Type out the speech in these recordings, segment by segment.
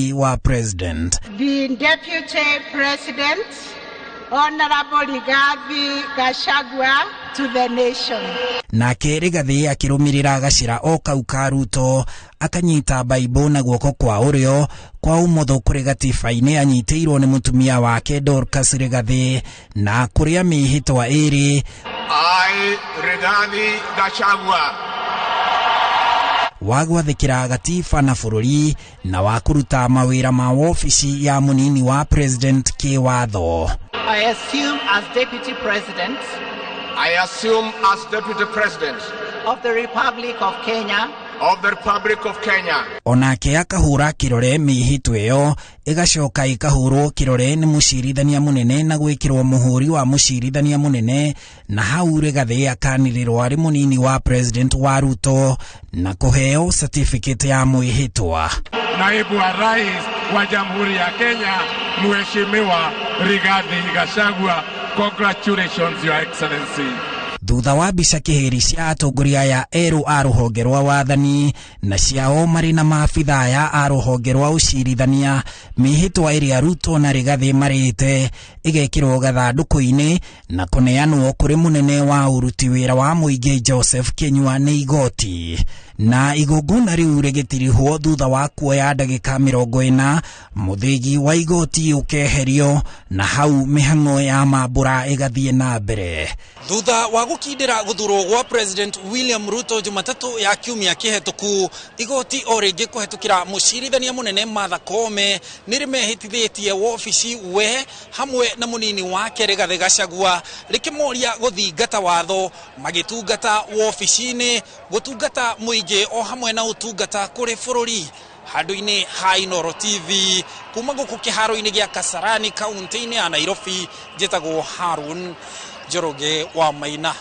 wa president. The Deputy President, Honorable Rigathi Gachagua, to the nation. Nake Rigathi akirumirira gacira o kau ka Ruto akanyita Bible na guoko kwa urio kwa umotho kuri gatiba-ini anyitiirwo ni mutumia wake Dorcas Rigathi na kuria mihitwa iri I Rigathi Gachagua wagwathikira gatiba na bururi na wakuruta mawira ma ofisi ya munini wa president kiwatho. I assume as Deputy President of the Republic of Kenya. Onake akahura kirore mihitwe yo igacoka ikahurwo kirore ni mucirithania munene na gwikirwo muhuri wa mucirithania munene na hau Rigathi akanirirwo ari munini wa president wa Ruto na kuheo certificate ya mwihitwa. Naibu wa Rais wa Jamhuri ya Kenya Mheshimiwa Rigathi Gachagua, congratulations Your Excellency. Thutha wa mbica kihiri cia atongoria ya eru a ruhonge rwa wathani na ciao mari na maabitha ya a ruhonge rwa ucirithania, mihitwa iria Ruto na Rigathi marite igekirwo gathanduku-ini na kuneanwo kuri munene wa uruti wira wa muingi Joseph Kinyua ni igoti. Na igongona riu rigitirihwo thutha wa kuoya ndagika 40 muthigi wa igoti ukeherio na hau mihang'o ya mambura igathie na mbere. Thutha wa gukindira guthurwo gwa President William Ruto Jumatatu ya kiumia kihituku, igoti o ringi kuhetukira mucirithania munene Martha Koome nirimehitithitie wobici we hamwe na munini wake Rigathi Gachagua rikimoria guthingata watho magitungata wobici-ini gutungata muingi o hamwe na utungata kuri bururi. Handu-ini ha Inoro TV kuma guku kiharo-ini gia Kasarani kaunti-ini ya Nairobi, njitagwo Harun Njoroge wa Maina.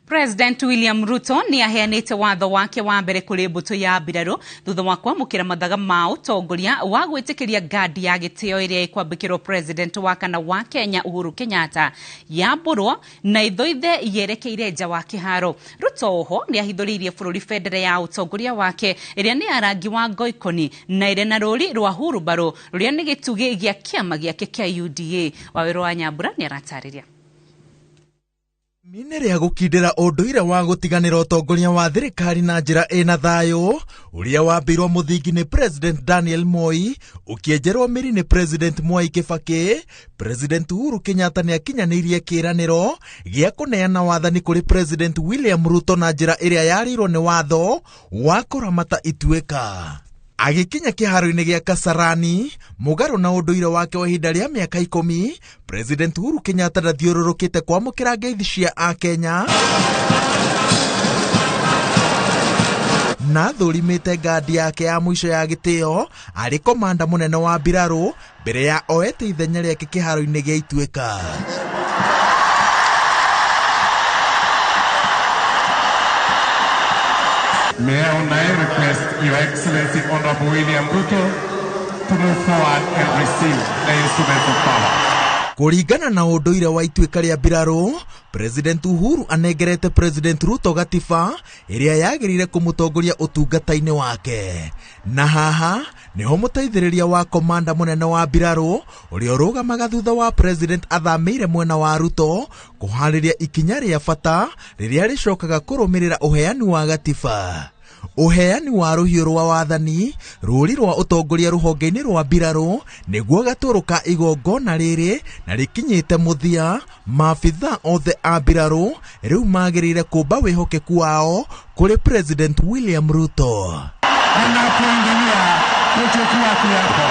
President William Ruto ni aheanite watho wake wa mbere kuri mbuto ya mbirarũ thutha wa kwamũkĩra mathaga ma ũtongoria wa gwĩtĩkĩria ngadi ya gĩtĩo ĩrĩa ĩkwambĩkĩrwo president wa kana wa Kenya Uhuru Kenyatta yambũrwo na ithoithe yerekeire nja wa kĩharo. Ruto oho ni ahithũrĩirie bũrũri bendera ya ũtongoria wake ĩrĩa nĩ ya rangi wa ngoikoni na ĩrĩ na rũri rwa hurumbarũ rũrĩa nĩ gĩtugĩ gĩa kĩama gĩake kĩa UDA. Wawĩrũ wa Nyambura nĩ aratarĩria. Minere ya gukindira unduire wa gutiganira utongoria wa thirikari na njira ina thayo uria wambirwo muthingi ni President Daniel Moi ukienjerwo miri ni President Mwai Kibaki. President Uhuru Kenyatta ni akinyanirie kiraniro gia kuneana wathani kuri President William Ruto na njira iria yarirwo ni watho wa kuramata ituika. Agikinya kiharo-ini gia Kasarani mugaru na unduire wake wa ihinda ria miaka 10, President Uhuru Kenyatta ndathiũrũrũkĩte kwamũkĩra ngeithi cia a Kenya na thũrimĩte ngadi yake ya mwisho ya gĩtĩo arĩ komanda munene wa mbirarũ mbere ya oete ithenya rĩake kiharo-ini gia ituĩka. May I request Your Excellency Honorable William Ruto to move forward and receive the instruments of power. Kuringana na unduire wa ituĩka rĩa mbirarũ, President Uhuru anengerete President Ruto gatiba ĩrĩa yagĩrĩire kũmũtongoria ũtungata-inĩ wake. Na haha niho mũteithĩrĩria wa komanda munene wa mbirarũ ũrĩa ũrũgamaga thutha wa President athamĩire mwena wa Ruto kũharĩria ikinya rĩa bata rĩrĩa rĩcokaga kũrũmĩrĩra ũheani wa gatiba. Uheani wa ruhiũ rwa wathani rũri rwa ũtongoria rũhonge-inĩ rwa mbirarũ nĩguo gatũrũka igongona rĩrĩ na rĩkinyĩte mũthia. Maabitha othe a mbirarũ rĩu magĩrĩire kũmba wĩhokeku wao kũrĩ President William Ruto. Anapoendelea kuchukua kiapo.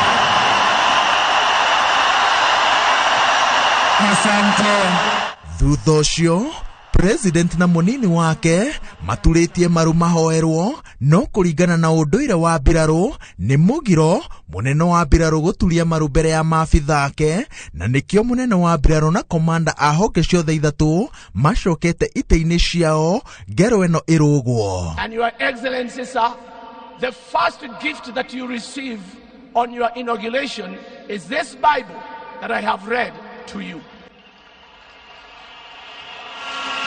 Asante. Thutha ũcio President na munini wake maturĩtie maru mahoerwo, no kũringana na ũndũire wa mbirarũ nĩ mũgiro munene wa mbirarũ gũturia maru mbere ya maabitha ake, na nĩkĩo munene wa mbirarũ na komanda a honge ciothe ithatũ macokete itĩ-inĩ ciao ngero ĩno ĩrũgwo. And Your Excellency, sir, the first gift that you receive on your inauguration is this Bible that I have read to you.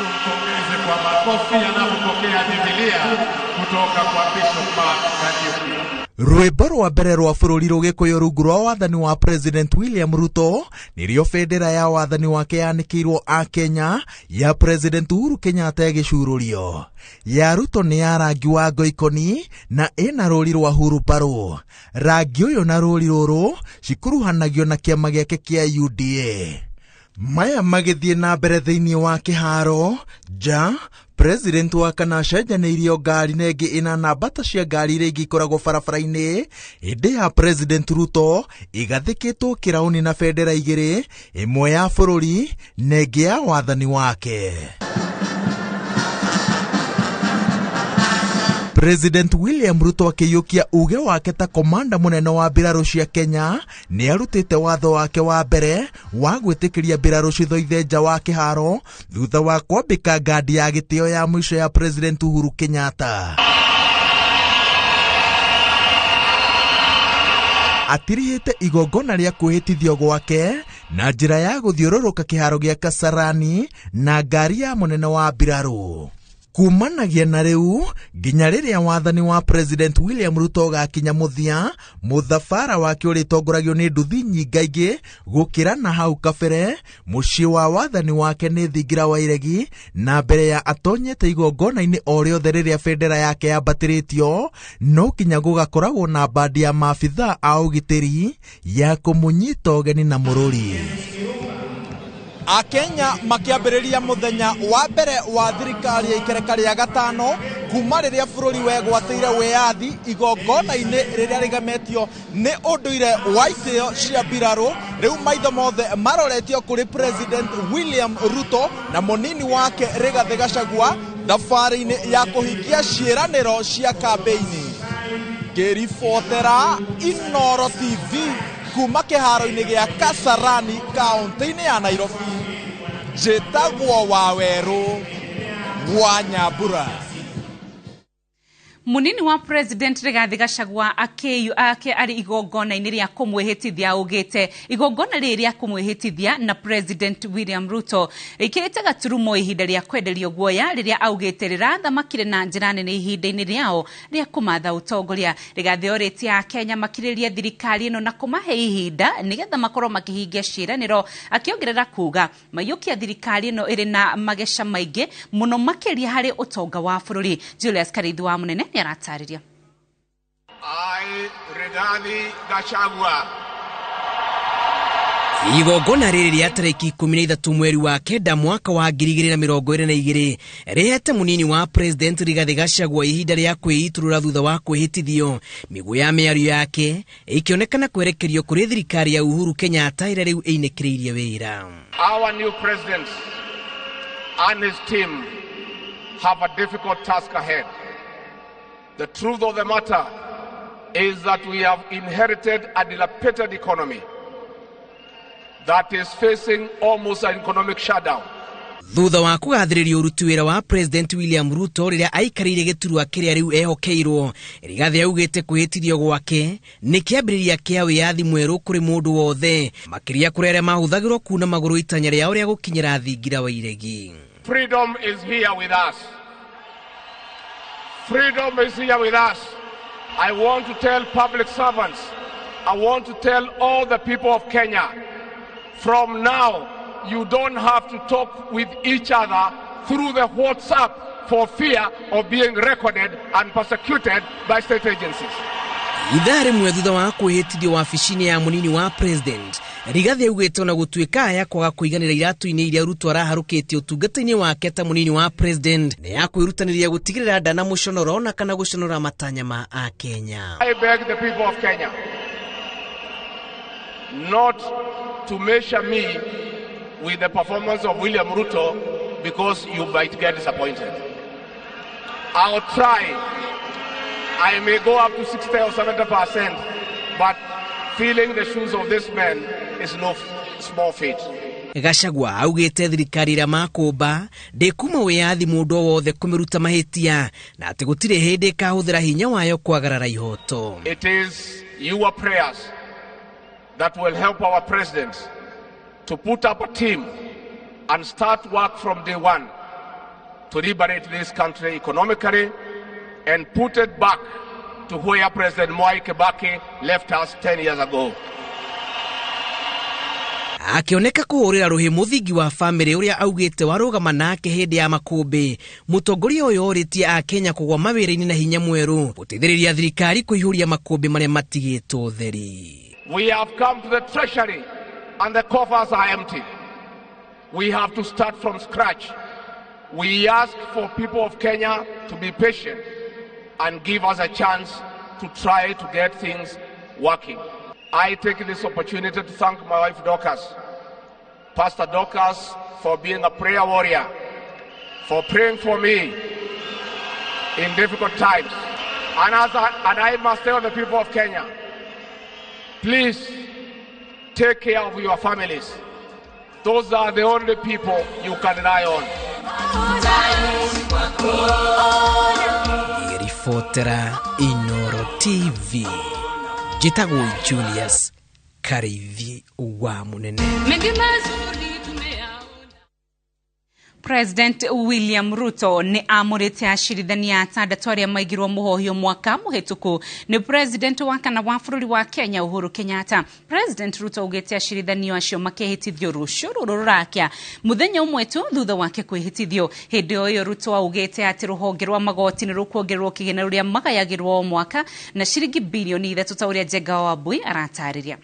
Tumpongeze kwa makofi anapopokea Biblia kutoka kwa Bishop Mark Kariuki. Rwimbo rwa mbere rwa bũrũri rũgĩkũyũ rungu rwa wathani wa President William Ruto nĩrĩo bendera ya wathani wake yanĩkĩirwo a Kenya ya President Uhuru Kenyatta ĩgĩcurũrio. Ya Ruto nĩ ya rangi wa ngoikoni na ĩna rũri rwa hurubarũ. Rangi ũyũ na rũri rũrũ cikuruhanagio na kĩama gĩake kĩa UDA. Maya magĩthiĩ na mbere thĩinĩ wa kĩharo ja President wa kana acenjanĩirio ngari na ĩngĩ ĩna namba ta cia ngari iria ingĩ ikoragwo barabara-inĩ. Hĩndĩ ya President Ruto igathĩkĩtwo kĩrauni na bendera igĩrĩ, ĩmwe ya bũrũri na ĩngĩ ya wathani wake. President William Ruto akĩiyũkia uge wake ta komanda mũnene wa mbirarũ cia Kenya nĩ arutĩte watho wake wa mbere wa gwĩtĩkĩria mbirarũ cithoithe nja wa kĩharo thutha wa kwambĩka ngandi ya gĩtĩo ya mũico ya President Uhuru Kenyatta. Atirihĩte igongona rĩa kwĩhĩtithio gwake na njĩra ya gũthiũrũrũka kĩharo gĩa Kasarani na ngari ya mũnene wa mbirarũ. Kumanagia na rĩu nginya rĩrĩa wathani wa President William Ruto gakinya mũthia, mũthabara wake ũrĩtongoragio nĩ nduthi nyingaingĩ gũkĩra na hau kabere. Mũciĩ wa wathani wake nĩ thingira wa iregi na mbere ya atonyete igongona-inĩ o rĩothe rĩrĩa bendera yake yambatĩrĩtio, no nginya gũgakoragwo na bandi ya maabithaa a ũgitĩri ya kũmũnyita ũgeni na mũrũri. Akenya makiambĩrĩria mũthenya wa mbere wa thirikari ya ikereka rĩa gatano kuma rĩrĩa bũrũri wegwatĩire wĩyathi igongona-inĩ rĩrĩa rĩgemetio nĩ ũndũire wa itĩo cia mbirarũ. Rĩu maitho mothe maroretio kũrĩ President William Ruto na mũnini wake Rigathi Gachagua thabarĩ-inĩ ya kũhingia ciĩranĩro cia kambeini. Ngĩribotera Inooro TV kuma kĩharo-inĩ gĩa Kasarani kaũntĩ-inĩ ya Nairobi, njĩtagwo Wawerũ wa Nyambura. Munini wa President Rigathi Gachagua arĩ igongona-inĩ rĩa kũmwĩhĩtithia augĩte igongona rĩrĩa kũmwĩhĩtithia na President William Ruto ikĩrĩte gaturumo ihinda rĩa kwenderio guoya rĩrĩa augĩte rĩrathamakire na njĩra nene ihinda-inĩ rĩao rĩa kũmatha ũtongoria. Rigathi orĩtie a Kenya makirĩrie thirikari ĩno na kũmahe ihinda nĩgetha makorwo makĩhingia ciĩranĩro, akĩongerera kuga maiyũkia thirikari ĩno ĩrĩ na mageca maingĩ mũno makĩria harĩ ũtonga wa bũrũri. Julius Karithi wa Munene nĩaratarĩria. Rigathi Gachagua. Igongona rĩrĩ rĩa tarĩki 13 mweri wa kenda mwaka wa 2022 rĩhete munini wa President Rigathi Gachagua ihinda rĩa kwĩitũrũra thutha wa kwĩhĩtithio, mĩguĩ ya mĩario yake ikĩonekana kwerekerio kũrĩ thirikari ya Uhuru Kenyatta ĩrĩa rĩu ĩinĩkĩrĩirie wĩra. Our new president and his team have a difficult task ahead. The truth of the matter is that we have inherited a dilapidated economy that is facing almost an economic shutdown. Thutha wa kũgathĩrĩria ũruti wĩra wa President William Ruto rĩrĩa aikarĩire gĩturwa kĩrĩa rĩu ehokeirwo, Rigathi augĩte kwĩhĩtithio gwake nĩ kĩambĩrĩria kĩa wĩyathi mwerũ kũrĩ mũndũ wothe, makĩria kũrĩ arĩa mahũthagĩrwo kuna magũrũ itanya rĩao rĩa gũkinyĩra thingira wa iregi. Freedom is here with us. Freedom is here with us. I want to tell public servants, I want to tell all the people of Kenya, from now, you don't have to talk with each other through the WhatsApp for fear of being recorded and persecuted by state agencies. Ithaa rĩmwe thutha wa kwĩhĩtithio wabici-inĩ ya munini wa President, Rigathi augĩte ona gũtuĩka aya kwaga kũiganĩra iratũ-inĩ iria Ruto araharũkĩtie ũtungata-inĩ wake ta munini wa President, nĩ ya kwĩrutanĩria gũtigĩrĩra ndana mũconoro na kana gũconora matanya ma a Kenya. I beg the people of Kenya not to measure me with the performance of William Ruto because you might get disappointed. I'll try. I may go up to 60 or 70%, but feeling the shoes of this man is no small feat. Gachagua augĩte thirikari ĩrĩa makũmba ndĩkuma wĩyathi mũndũ wothe kũmĩruta mahĩtia na atĩ gũtirĩ hĩndĩ ĩkahũthĩra hinya wayo kwagarara ihoto. It is your prayers that will help our president to put up a team and start work from day one to liberate this country economically and put it back to where President Mwai Kibaki left us 10 years ago. Akioneka kuhurira ruhi muthingi wa family uria augite warugama nake hindi ya makumbi, mutongoria uyu oritie a Kenya kugwa mawira-ini na hinya mweru gutithiriria thirikari kuihuria makumbi maria matigitwo theri. We have come to the treasury and the coffers are empty. We have to start from scratch. We ask for people of Kenya to be patient and give us a chance to try to get things working. I take this opportunity to thank my wife Dorcas, Pastor Dorcas, for being a prayer warrior, for praying for me in difficult times. And I must tell the people of Kenya, please take care of your families. Those are the only people you can rely on. Reportera Inoro TV. Jitago Julius Karivi wa munene. President William Ruto ni amurite ashirithania atandatu aria maigirwo muhohio mwaka muhituku ni president wa kana wa bururi wa Kenya Uhuru Kenyatta. President Ruto ugete ashirithanio acio makehitithio rucuru rurakia muthenya umwe tu thutha wake kwihitithio. Hindi oyo Ruto augete ati ruhonge rwa magoti ni rukuongererwo kigina ruria magayagirwo mwaka na shiringi bilioni 3 ta uria Jega Wambui aratariria.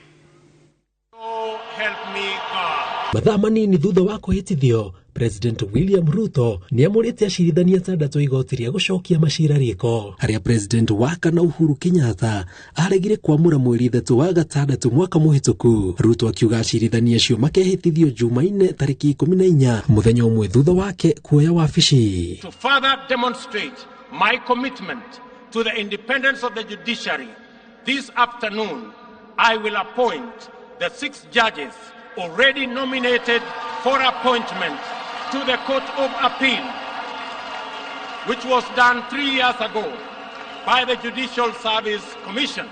Mathaa manini thutha wa kwihitithio, President William Ruto ni amurite ashirithania atandatu igoti ria gucokia macira riko, haria President wa kana Uhuru Kenyatta aregire kwamura mweri 3 wa gatandatu mwaka muhituku. Ruto akiuga ashirithania acio makehitithio Jumaine tariki 14 muthenya umwe thutha wake kuoya wabici. To further demonstrate my commitment to the independence of the judiciary, this afternoon I will appoint the 6 judges already nominated for appointment to the Court of Appeal, which was done 3 years ago by the Judicial Service Commission.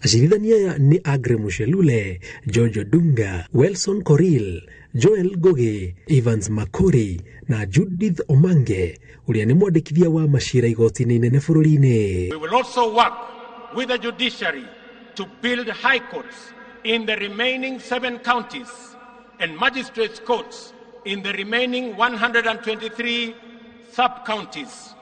Ashirithania ni Agre Mushelule, Jojo Dunga, Wilson Koril, Joel Goge, Evans Makori na Judith Omange, uria ni mwandikithia wa macira igoti-ini inene bururi-ini. We will also work with the judiciary to build high courts in the remaining 7 counties and magistrates courts in the remaining 123 sub-counties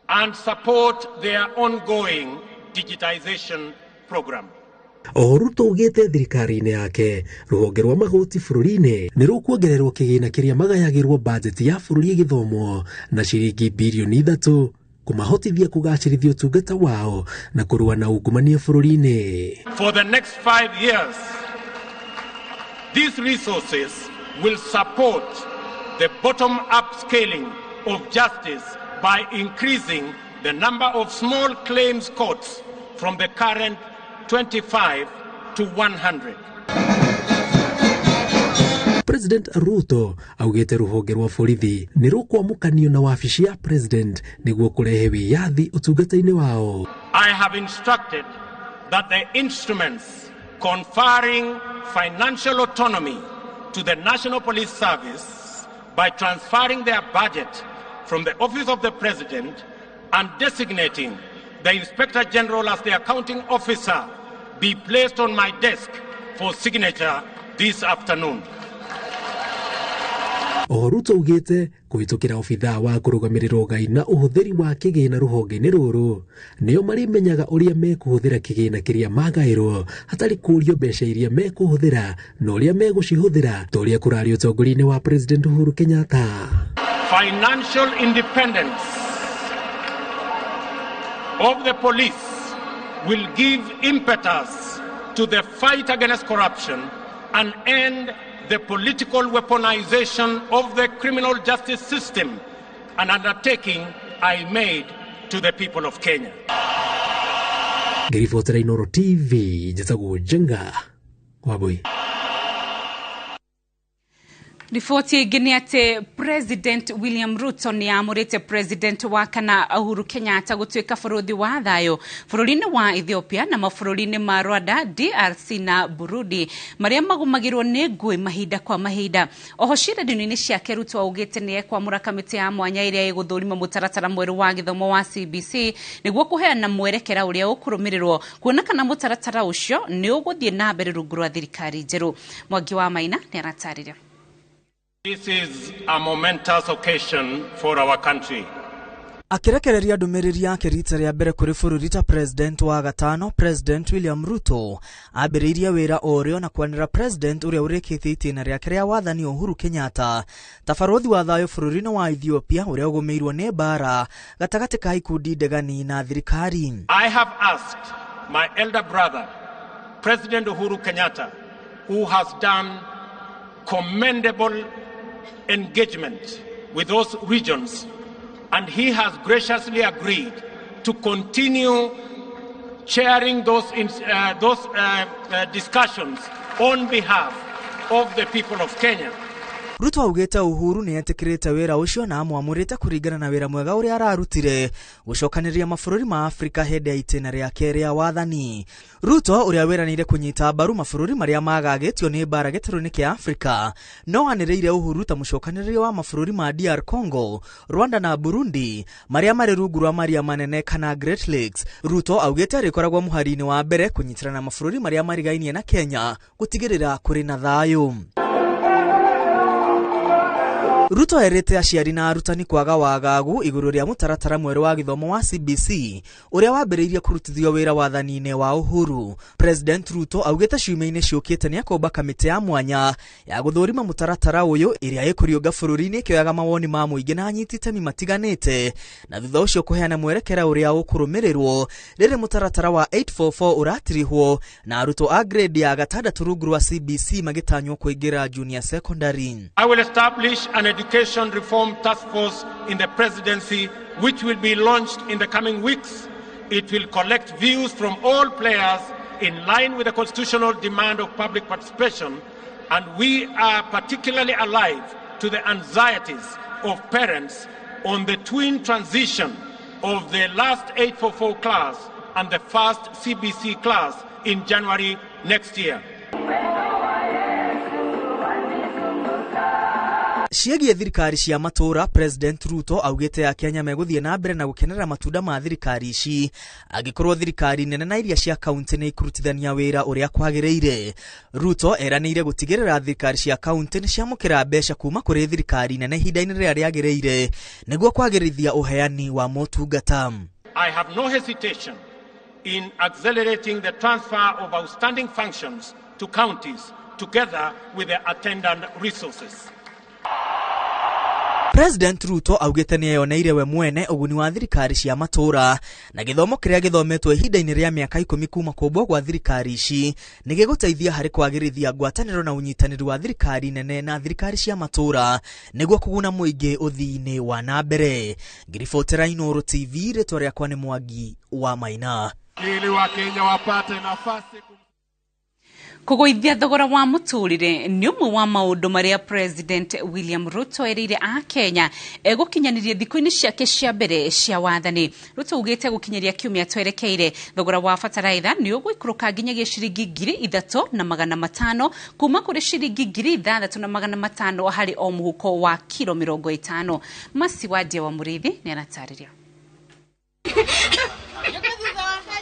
and support their ongoing digitization program. Ruto ugete thirikari-ini yake ruhonge rwa magoti bururi-ini ni rukuongererwo kigina kiria magayagirwo budget ya bururi githomo na shiringi bilioni 3 kumahotithia kugacirithia utungata wao na kurua na ungumania bururi-ini. For the next 5 years, these resources will support the bottom-up scaling of justice by increasing the number of small claims courts from the current 25 to 100. President Ruto augete ruhonge rwa borithi ni rukwamukanio na wabici ya president niguo kurehe wiyathi utungata-ini wao. I have instructed that the instruments conferring financial autonomy to the National Police Service by transferring their budget from the Office of the President and designating the Inspector General as the accounting officer be placed on my desk for signature this afternoon. Ruto ugete kuhitukira ofitha wa kurugamirira gai na uhuthiri wa kigina ruhonge-ini ruru nio marimenyaga uria mekuhuthira kigina kiria magairwo hatari kurio mbeca iria mekuhuthira na uria megucihuthira toria kurari utongoria-ini wa President Uhuru Kenyatta. Financial independence of the police will give impetus to the fight against corruption and end the political weaponization of the criminal justice system, an undertaking I made to the people of Kenya. Reportera Inoro TV, Jitago Jenga, Wabui. Riboti ingĩ nĩ atĩ President William Ruto nĩ amũrĩte President wa kana Uhuru Kenyatta gũtuĩka bũrũri wa thayũ bũrũri-inĩ wa Ethiopia na mabũrũri-inĩ ma Rwanda, DRC na Burundi marĩa magũmagĩrwo nĩ ngũĩ mahinda kwa mahinda. Oho ciĩranĩro-inĩ ciake Ruto augĩte nĩ ekwamũra kamĩtĩ ya mwanya ĩrĩa ĩgũthũrima mũtaratara mwerũ wa gĩthomo wa CBC nĩguo kũheana mwerekera ũrĩa ũkũrũmĩrĩrwo kuona kana mũtaratara ũcio nĩ ũgũthiĩ na mbere rungu rwa thirikari njerũ. Mwangi wa Maina nĩ aratarĩria. This is a momentous occasion for our country. Akirekereria ndũmĩrĩri yake rita rĩa mbere kũrĩ bũrũri ta President wa gatano, President William Ruto ambĩrĩirie wĩra ũrĩo na kwanĩra President ũrĩa ũrĩkĩtie itĩna rĩake rĩa wathani Uhuru Kenyatta ta barũthi wa thayũ bũrũri-inĩ wa Ethiopia ũrĩa ũgũmĩirwo nĩ mbara gatagatĩ ka ikundi ndegani na thirikari. I have asked my elder brother, President Uhuru Kenyatta, who has done commendable engagement with those regions, and he has graciously agreed to continue chairing those discussions on behalf of the people of Kenya. Ruto augĩte Uhuru nĩ etĩkĩrĩte wĩra ũcio na amwamũrĩte kũringana na wĩra mwega ũrĩa ararutire gũcokanĩrĩria mabũrũri ma Afrika hĩndĩ ya itĩna rĩake rĩa wathani. Ruto ũrĩa wĩranĩire kũnyita mbaru mabũrũri marĩa magagĩtio nĩ mbara gĩtarũ-inĩ kĩa Afrika no anĩrĩire Uhuru ta mũcokanĩrĩria wa mabũrũri ma DR Congo, Rwanda na Burundi marĩa marĩ rungu rwa maria manene kana Great Lakes. Ruto augĩte arĩkoragwo mũhari-inĩ wa mbere kũnyitana na mabũrũri marĩa marigainie na Kenya gũtigĩrĩra kũrĩ na thayũ. Ruto erĩte aciari na arutani kwaga wagagu igũrũ rĩa mũtaratara mwerũ wa gĩthomo wa CBC ũrĩa wambĩrĩirie kũrutithio wĩra wathani-inĩ wa Uhuru. President Ruto augĩte ciumia-inĩ ciũkĩte nĩ akomba kamĩtĩ ya mwanya ya gũthũrima mũtaratara ũyũ ĩrĩa ĩkũrĩũnga bũrũri-inĩ ĩkĩoyaga mawoni ma mũingĩ na anyiti itemi matiganĩte na thutha ũcio kũheana mwerekera ũrĩa ũkũrũmĩrĩrwo rĩrĩ mũtaratara wa 844 ũratirihwo na arutwo a grade ya gatandatũ rungu rwa CBC magĩtanywo kũingĩra junior secondary. I will establish an Education Reform Task Force in the presidency, which will be launched in the coming weeks. It will collect views from all players in line with the constitutional demand of public participation, and we are particularly alive to the anxieties of parents on the twin transition of the last 844 class and the first CBC class in January next year. Ciĩgiĩ thirikari cia matũra, President Ruto augĩte Akenya megũthiĩ na mbere na gũkenera matunda ma thirikari ici angĩkorwo thirikari nene na iria cia kaunti nĩ ikurutithania wĩra ũrĩa kwagĩrĩire. Ruto eranĩire gũtigĩrĩra thirikari cia kaunti nĩ ciamũkĩra mbeca kuma kũrĩ thirikari nene ihinda-inĩ rĩrĩa rĩagĩrĩire nĩguo kwagĩrithia ũheani wa motungata. I have no hesitation in accelerating the transfer of outstanding functions to counties together with the attendant resources. President Ruto augĩte nĩ eyoneire we mwene ũguni wa thirikari cia matũra na gĩthomo kĩrĩa gĩthometwo ihinda-inĩ rĩa mĩaka 10 kuma kũmbwo gwa thirikari ici nĩ gĩgũteithia harĩ kwagĩrithia ngwatanĩro na ũnyitanĩri wa thirikari nene na thirikari cia matũra nĩguo kũguna mũingĩ ũthii-inĩ wa na mbere. Ngiribotera Inoro TV, rĩtwa rĩakwa nĩ Mwangi wa Maina. Ili Wakenya wapate nafasi kũgũithia thogora wa mũtũrĩre nĩ ũmwe wa maũndũ marĩa President William Ruto erĩire a Kenya egũkinyanĩria thikũ-inĩ ciake cia mbere cia wathani. Ruto augĩte gũkinyeria kiumia twerekeire thogora wa bataraitha nĩ ũgũikũrũka nginyagia ciringi 3,500 kuma kũrĩ ciringi 6,500 harĩ o mũhuko wa kilo 50. Masi Wadia wa Mũrĩithi nĩ aratarĩria.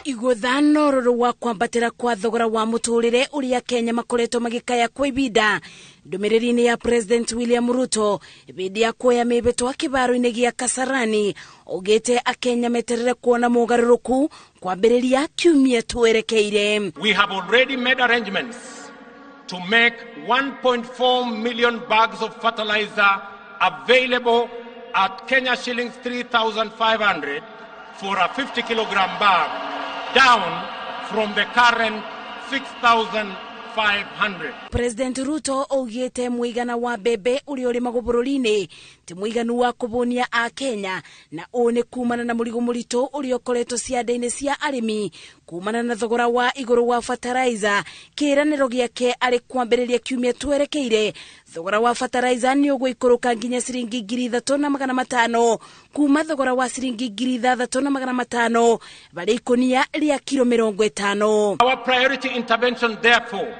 Igũthano rũrũ wa kwambatĩra kwa thogora wa mũtũrĩre ũrĩa Kenya makoretwo magĩkaya kwa ibinda ndũmĩrĩri-inĩ ya President William Ruto hĩndĩ ya kuoya mĩhĩtwa kĩbaro-inĩ gĩa Kasarani augĩte Akenya meterere kuona mũgarũrũku kwambĩrĩria kiumia twerekeire. We have already made arrangements to make 1.4 million bags of fertilizer available at Kenya shillings 3,500 for a 50 kilogram bag, down from the current 6,500. President Ruto augĩte mũigana wa mbembe ũrĩa ũrĩ magũbũrũri-inĩ ti muiganu wa kubonia a Kenya na one kumana na murigo murito uri okoretwo ciande-ini cia arimi kumana na thogora wa iguru wa fertilizer. Kiraniro giake ari kwambiriria kiumia twerekeire thogora wa fertilizer ni ugwikuruka nginya ciringi 3,500 kuma thogora wa ciringi 3,500 bari ikonia ria kilo 50. Our priority intervention therefore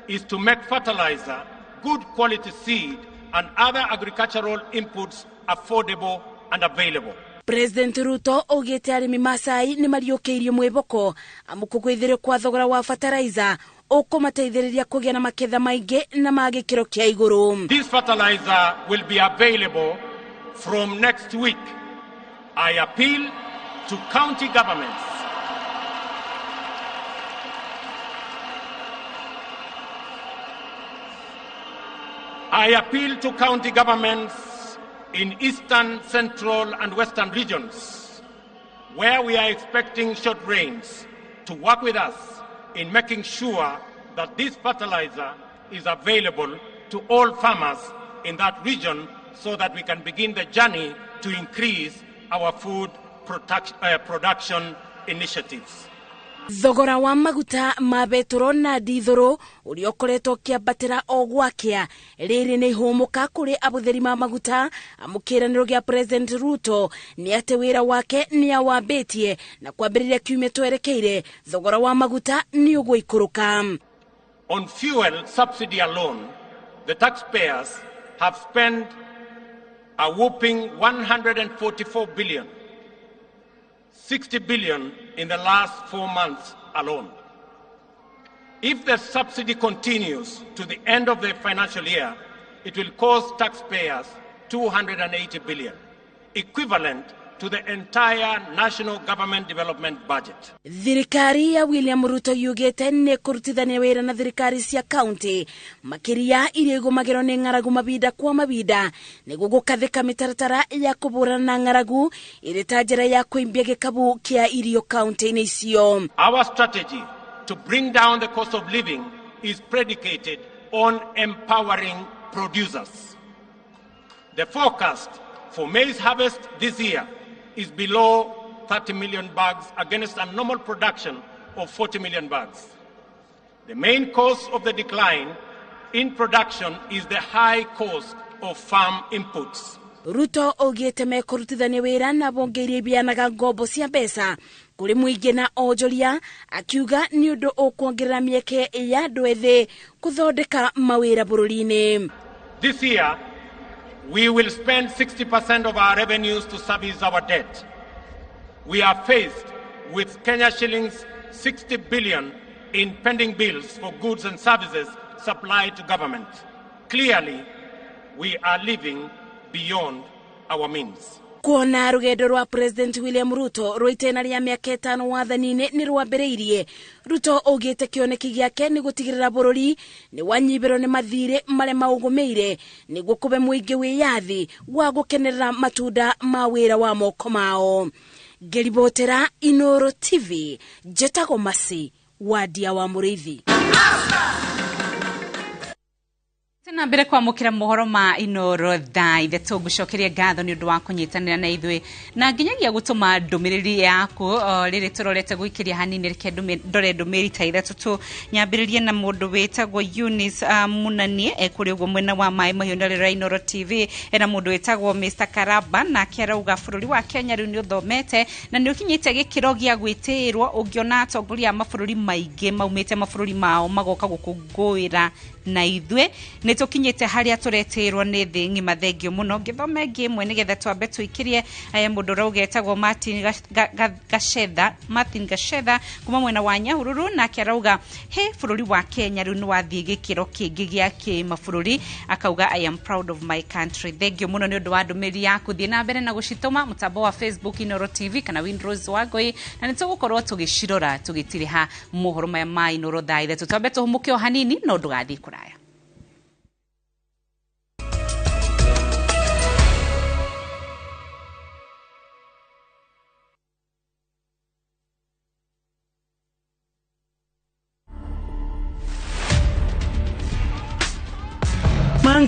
is to make fertilizer, good quality seed and other agricultural inputs affordable and available. President Ruto ogete arimi Masai ni mariokeirie mweboko amukugwithire kwa thogora wa fertilizer ukumateithiriria kugia na maketha maingi na magikiro kia iguru. This fertilizer will be available from next week. I appeal to county governments in eastern, central and western regions where we are expecting short rains to work with us in making sure that this fertilizer is available to all farmers in that region so that we can begin the journey to increase our food production initiatives. Thogora wa maguta ma betoro na dithoro uri okoretwo kiambatira ogwakia riri ni ihumuka kuri abutheri ma maguta amukiraniro gia President Ruto ni ate wira wake ni awambitie na kwambiriria kiumia twerekeire thogora wa maguta ni ugwikuruka. On fuel subsidy alone, the taxpayers have spent a whopping 144 billion. 60 billion in the last 4 months alone. If the subsidy continues to the end of the financial year, it will cost taxpayers 280 billion, equivalent to the entire national government development budget. Thirikari ya William Ruto yugete ne kurutithania wira na thirikari cia county makiria irigo magero ne ngaragu mabida kwa mabida niguo gukathika mitaratara ya kuburana na ngaragu iri ta njira ya kuimbia gikabu kia irio county-ini icio. Our strategy to bring down the cost of living is predicated on empowering producers. The forecast for maize harvest this year is below 30 million bags against a normal production of 40 million bags. The main cause of the decline in production is the high cost of farm inputs. Ruto ogete me kurutithania wira na bongeire bianaga ngombo cia mbeca kuri muingi na onjoria akiuga ni undu ukwongerera mieke ya andu ethi kuthondeka mawira bururi-ini. This year we will spend 60% of our revenues to service our debt. We are faced with Kenya shillings 60 billion in pending bills for goods and services supplied to government. Clearly, we are living beyond our means. Kuona rugendo rwa President William Ruto rwitena ria miaka 5 wathani-ini ni rwambiriirie. Ruto ogete kioneki giake ni gutigirira bururi ni wanyibiro ni mathire mare maugumeire niguo kube muingi wiyathi wa gukenerera matunda ma wira wa moko mao. Geribotera Inoro TV Jetago Masi wadia wa Murithi. Tena mbere kwa mukira mohoro ma Inoro thaithe tugucokeria ngatho ni undu wa kunyitanira na ithwe na nginyagia gutuma ndumiriri yaku riri turorete guikiria hanini reke ndore ndumiri ta ithatu tu nyambiririe na mundu wetagwo Eunice Munanie kuri ugo mwena wa mai mahiu ndorera Inoro TV na mundu wetagwo Mr Karaba na kiarauga bururi wa Kenya riu ni uthomete na ni ukinyite gikiro gia gwitirwo ungiona atongoria mabururi maingi maumite mabururi mao magoka gukunguira na ithwe ni tukinyite haria turetirwo ni thi ngima thengio muno ngithome ngimwe nigetha twambe twikirie aya mundu raugetagwo Martin Gachetha kuma mwena wa Nyahururu na kiarauga he bururi wa Kenya riu ni wathie gikiro kingi gia kimabũrũri akauga I am proud of my country. Thengio muno ni undu wa ndumiri yaku thie na mbere na gucituma mutambo wa Facebook Inoro TV kana Windrose Wagoi na nitugukorwo tugicirora tugitiriha mohoro maya ma Inoro thaithe tutwambe tuhumuke o hanini no ndugathie kuraya.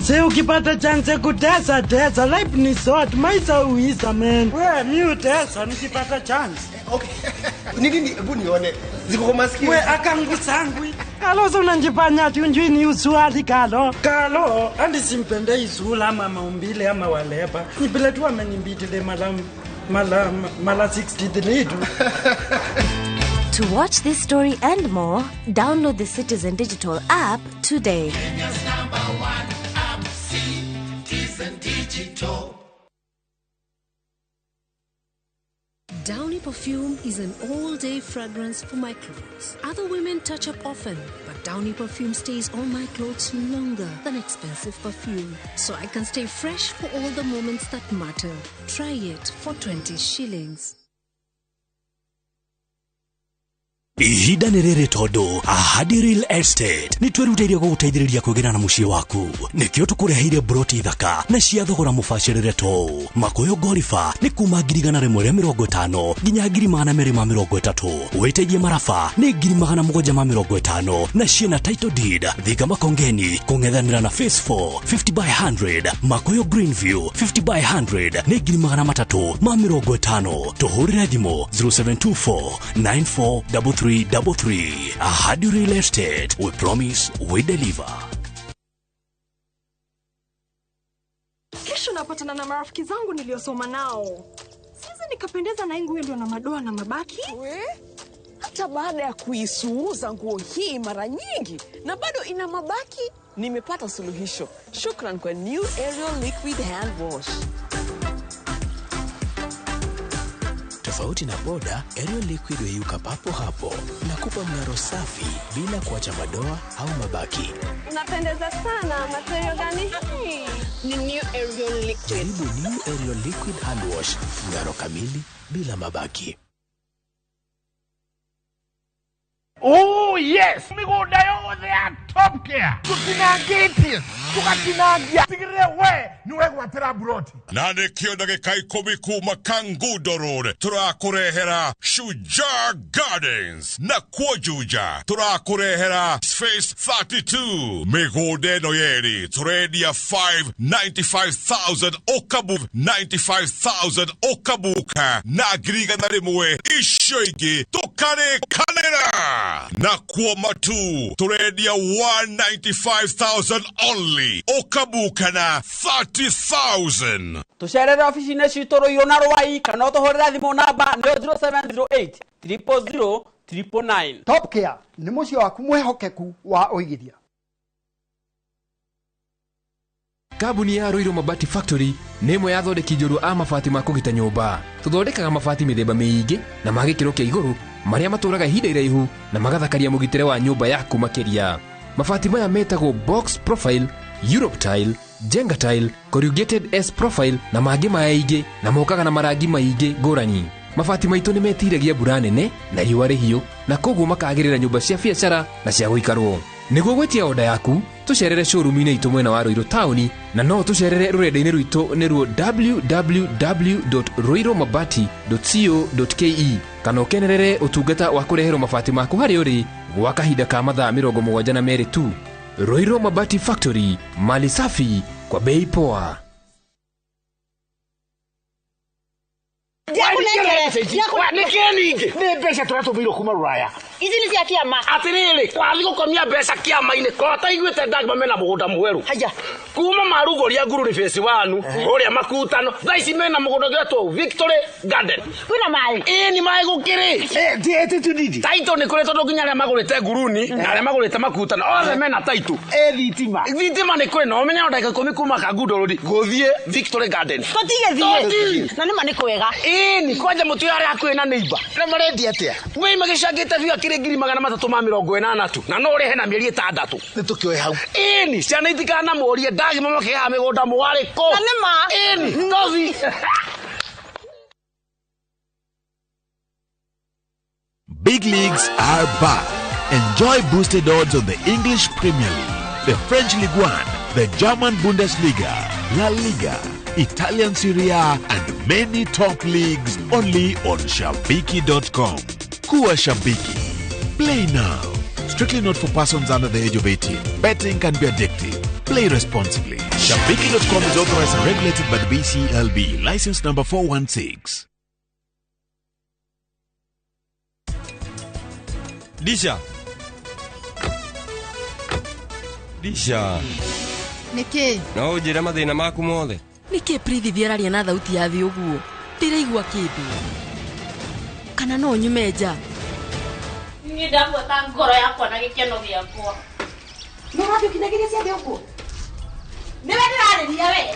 chance, ukipata chance kutesa tesa, life ni short, maisha huisha man. Wewe mi utesa nikipata chance. Okay. Nini hebu nione. Ziko kwa masikio. Wewe akangu sangwi. Kalo so unanjifanya ati unjui ni uswali Kalo. Kalo, andi simpende isula ama maumbile ama walepa. Nipile tu amenimbitile mala 63 tu. To watch this story and more, download the Citizen Digital app today. Kenya's #1 app, Citizen Digital. Downy perfume is an all-day fragrance for my clothes. Other women touch up often, but Downy perfume stays on my clothes longer than expensive perfume. So I can stay fresh for all the moments that matter. Try it for 20 shillings. Ihinda nĩ rĩrĩ tondũ Ahadi Real Estate nĩ twĩrutĩire gũgũteithĩrĩria kũgĩra na mũciĩ waku. Nĩkĩo tũkũreheire broti thaka na cia thogora mũbacĩrĩre to. Makoyo Gorifa nĩ kuma 150 nginya 230. Wetegie Marafa nĩ 750 na ciena title deed. Thika Makongeni kũng'ethanĩra na Phase 4 50 by 100. Makoyo Greenview 50 by 100 nĩ 350. Tũhũrĩre thimũ 0724 9433. Ahadi Real Estate. We promise, we deliver. Kesho napatana na marafiki zangu niliosoma nao. Sasa nikapendeza na nguo ndio na madoa na mabaki. Hata baada ya kuisuuza nguo hii mara nyingi na bado ina mabaki, nimepata suluhisho. Shukran kwa New Ariel Liquid Hand Wash. Tofauti na poda, Ariel Liquid huyuka papo hapo na kupa mng'aro safi bila kuacha madoa au mabaki. Unapendeza sana. Material gani hii? Ni New Ariel Liquid. Jaribu New Ariel Liquid Hand Wash, mng'aro kamili bila mabaki. Oh yes! Migunda yothe ya Top Care. Tutinangĩtie, tugatinagia. Tigire we, niwe gwatĩra broti. Na nĩkĩo ndagĩka 10 kuma Kangundo Road tũrakũrehera Shujaa Gardens na Kuojuja tũrakũrehera Space 32. Mĩgũnda ĩno yerĩ tũrendia 595,000 okabu 95,000 okabuka na ngirigana rĩmwe icio ingĩ tũkarĩkanĩra. Na kuoma tu turedia 195,000 only. Okabuka na 30,000. Tusherere ofisi-inĩ citũ Ruiru na Rwai kana ũtũhũrĩre thimũ namba 0708 000 999. Top Care nĩ mũciĩ waku mwĩhokeku wa ũigithia. Kambuni ya Ruiru Mabati Factory nĩ ĩmwe ya thondeki njorua a mabati ma kũgita nyũmba. Tũthondekaga mabati mĩthemba mĩingĩ na ma gĩkĩro kĩa igũrũ marĩa matũraga ihinda iraihu na magathakaria mũgitĩre wa nyũmba yaku makĩria. Mabati maya metagwo box profile, Europe tile, Jenga tile, corrugated S profile na mangĩ maingĩ na mokaga na marangi maingĩ ngũrani. Mabati maitũ nĩ metiragia mbura nene na riũa rĩhiũ na koguo makagĩrĩra nyũmba cia biacara na cia gũikarwo. Nĩguo gwĩtia oda yaku, tũcerere showroom-inĩ itũ mwena wa Ruiru Town na no tũcerere rũrenda-inĩ rwitũ nĩruo www.ruiromabati.co.ke kana ũkenerere ũtungata wa kũreherwo mabati maku harĩ ũrĩ gwa kahinda ka mathaa 72 tu. Ruiru Mabati Factory, mali safi kwa bei poa. Nĩ mbeca tũratũmĩirwo kuma Rũraya. Ici nĩ cia kĩama. Atĩrĩrĩ, twathiĩ gũkomia mbeca kĩama-inĩ ko ta iguĩte ndagima mena mũgũnda mwerũ. Haya, kuma Marugũria ngururi phase 1 ũrĩa makutano. Thaa ici mena mũgũnda ũgetwo Victory Garden. Kwĩna maĩ? Nĩ maĩ gũkĩrĩ. Ndiĩte tudidi. Taito nĩ kũrĩ tondũ nginya arĩa magũrĩte nguruni na arĩa magũrĩte makutano othe mena taito. Thitima. Thitima nĩ kũrĩ na ũmenya no ndagĩka 10 kuma Kangundo Road gũthiĩ Victory Garden. Tũtigĩthiĩ. Na nĩ ma nĩ kwega. Nĩ kwanja mũtu arĩa hakuhĩ na neighbor. Na marendia atĩa? Wei magĩcangĩte biũ akĩrĩ 380 na no ũrĩhe na mĩeri 6. Nĩ tũkĩoe hau. Ĩni ciana itikana mũrie ndagima makĩhaha mĩgũnda mwarĩko. Na nĩ ma. Ĩni tothi. Big leagues are back. Enjoy boosted odds on the English Premier League, the French Ligue 1, the German Bundesliga, La Liga, Italian Serie A, and many top leagues only on Shabiki.com. Kuwa Shabiki. Play now. Strictly not for persons under the age of 18. Betting can be addictive. Play responsibly. Shabiki.com is authorized and regulated by the BCLB. License number 416. Disha. Niki? No ujira mathina maku mothe. Niki Prithi thiararia na thauti ya thi uguo? Ndiraigua kindu. Kana no nyume nja? Ni ndagweta ngoro yakwa na gikeno giakwa. No ratio kinagiria cia thi uguo? Ni wewe ndirareria we.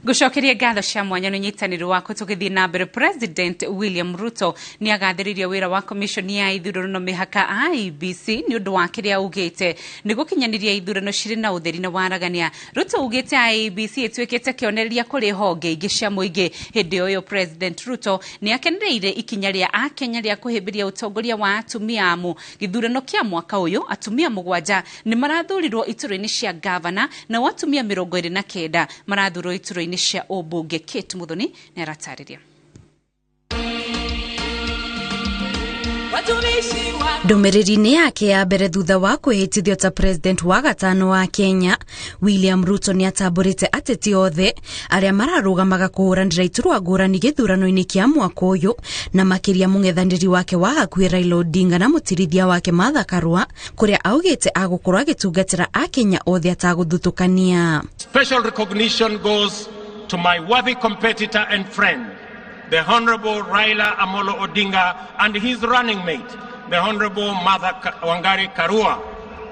Gucokeria ngatho cia mwanya no nyitaniro wako tugithii na mbere. President William Ruto ni agathiririe wira wa commission ya ithurano mihaka IEBC ni undu wa kiria ugite ni gukinyaniria ithurano ciri na utheri na waragania. Ruto ugite IEBC itwikite kionereria kuri honge ingi cia muingi. Hindi uyu President Ruto ni akenereire ikinya ria Akenya ria kuhimbiria utongoria wa atumia amu. Githurano kia mwaka uyu atumia mugwanja ni marathurirwo ituro-ini cia governor na watumia 29 marathurwo ituro-ini cia obunge. Kate Muthoni ni aratariria. Ndumiriri-ini yake ya mbere thutha wa kwihitithio ta president wa gatano wa Kenya, William Ruto ni atamburite ateti othe aria mararugamaga kuhuranira iturwa ngurani githurano-ini kia mwaka uyu na makiria mung'ethaniri wake wa hakuhi Raila Odinga na mutirithia wake Martha Karua kuria augite agukorwo agitungatira Akenya othe ataguthutukania. Special recognition goes to my worthy competitor and friend, the Honorable Raila Amolo Odinga, and his running mate, the Honorable Martha Wangari Karua,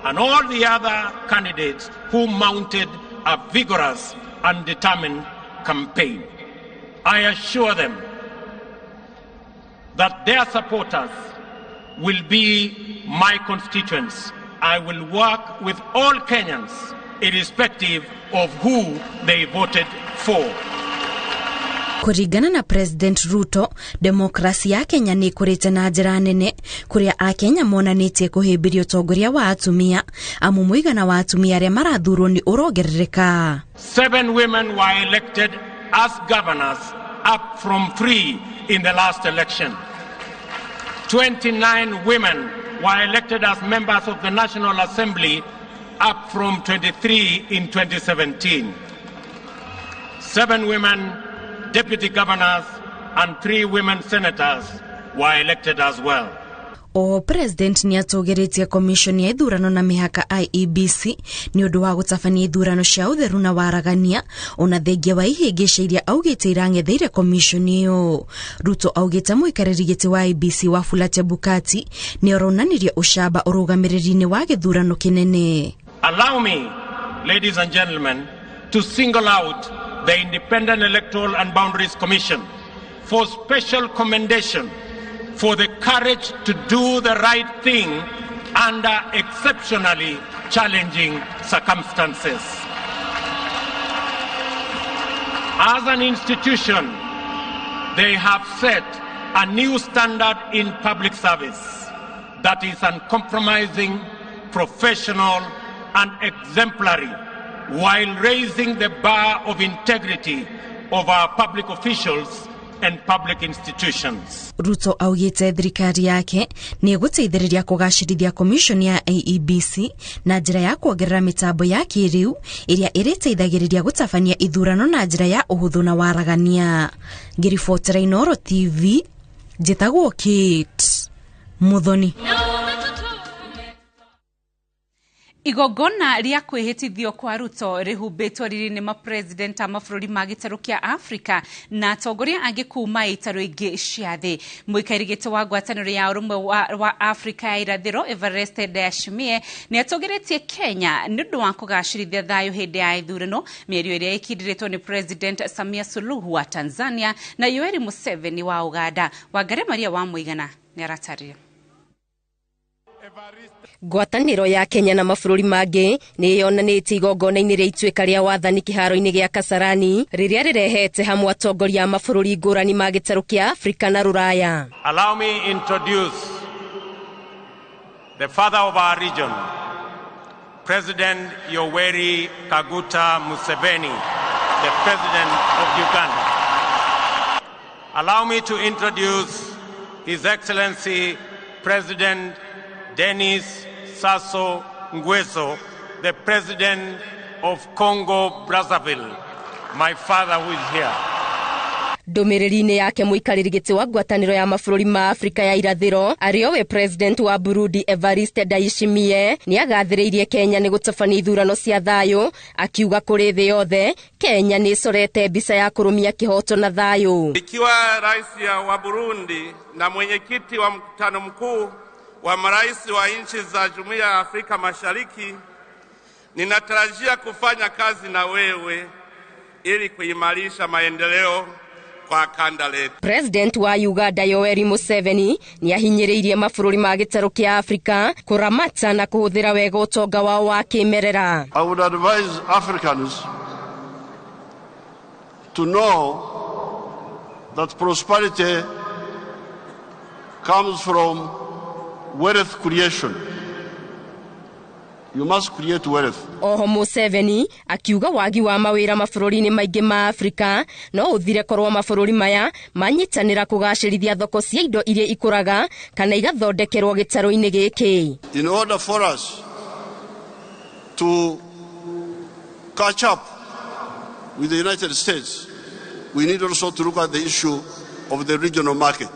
and all the other candidates who mounted a vigorous and determined campaign. I assure them that their supporters will be my constituents. I will work with all Kenyans, irrespective of who they voted for. Kuringana na President Ruto, demokrasi ya Kenya ni kurite na njira nene kuria Akenya monanitie kuhimbiria utongoria wa atumia amu muigana wa atumia aria marathurwo ni urongerereka. 7 women were elected as governors, up from 3 in the last election. 29 women were elected as members of the National Assembly, up from 23 in 2017. 7 women deputy governors and 3 women senators were elected as well. President ni atugiritie commission ya ithurano na mihaka IEBC ni undu wa gutabania ithurano cia utheru na waragania ona thengia wa ihingica iria augite irang'etheire commission iyo. Ruto augite muikariri giti wa IEBC Wafula Chebukati ni oronanirie ucamba urugamiriri-ini wa githurano kinene. Allow me, ladies and gentlemen, to single out the Independent Electoral and Boundaries Commission for special commendation for the courage to do the right thing under exceptionally challenging circumstances. As an institution, they have set a new standard in public service that is uncompromising, professional, and exemplary, while raising the bar of integrity of our public officials and public institutions. Ruto augite thirikari yake ni guteithiriria kugacirithia commission ya IEBC na njira ya kuongerera mitambo ya kiriu iria iriteithagiriria gutabania ithurano na njira ya uhuthu na waragania. Ngiribotera Inoro TV, njitagwo Kate Muthoni. Igogona ria kwihitithio kwa Ruto rihumbitwo riri-ini ma president a mabũrũri ma gĩtarũ kĩa Africa na atongoria angĩ kuma itarũ ingĩ cia thĩ. Mũikarĩri-gĩtĩ wa ngwatanĩro ya ũrũmwe wa Africa ya irathĩro Evariste Ndayishimiye nĩ atũgĩrĩtie Kenya nĩ ũndũ wa kũgacĩrithia thayũ hĩndĩ ya ithurano, mĩario ĩrĩa ĩkindĩrĩtwo nĩ President Samia Suluhu wa Tanzania na Yoweri Museveni wa Uganda. Wangari Maria wa Mũigana nĩ aratarĩria. Ngwatanĩro ya Kenya na mabũrũri mangĩ nĩ yonanĩtie igongona-inĩ rĩa ituĩka rĩa wathani kĩharo-inĩ gĩa Kasarani rĩrĩa rĩrehete hamwe atongoria a mabũrũri ngũrani ma gĩtarũ kĩa Afrika na Rũraya. Allow me introduce the father of our region, President Yoweri Kaguta Museveni, the President of Uganda. Allow me to introduce His Excellency President Denis Sassou Nguesso, the President of Congo Brazzaville, my father who is here. Ndũmĩrĩri-inĩ yake mũikarĩri gĩtĩ wa ngwatanĩro ya mabũrũri ma Afrika ya irathĩro arĩ we President wa Burundi Evariste Ndayishimiye nĩ agathĩrĩirie Kenya nĩ gũtabania ithurano cia thayũ, akiuga kũrĩ thĩ yothe Kenya nĩ icorete mbica ya kũrũmia kĩhoto na thayũ. Ikiwa rais wa Burundi na mwenyekiti wa mkutano mkuu wa marais wa nchi za Jumuiya ya Afrika Mashariki, ninatarajia kufanya kazi na wewe ili kuimarisha maendeleo kwa kanda letu. President wa Uganda Yoweri Museveni ni ahinyĩrĩirie mabũrũri ma gĩtarũ kĩa Afrika kũramata na kũhũthĩra wega ũtonga wao wa kĩmerera. I would advise Africans to know that prosperity comes from wealth creation. You must create wealth. Oho Museveni akiuga wagi wa mawĩra mabũrũri-inĩ maingĩ ma Afrika no ũthire korwo mabũrũri maya manyitanĩra kũgacĩrithia thoko cia indo iria ikũraga kana igathondekerwo gĩtarũ-inĩ gĩkĩ. In order for us to catch up with the United States, we need also to look at the issue of the regional market.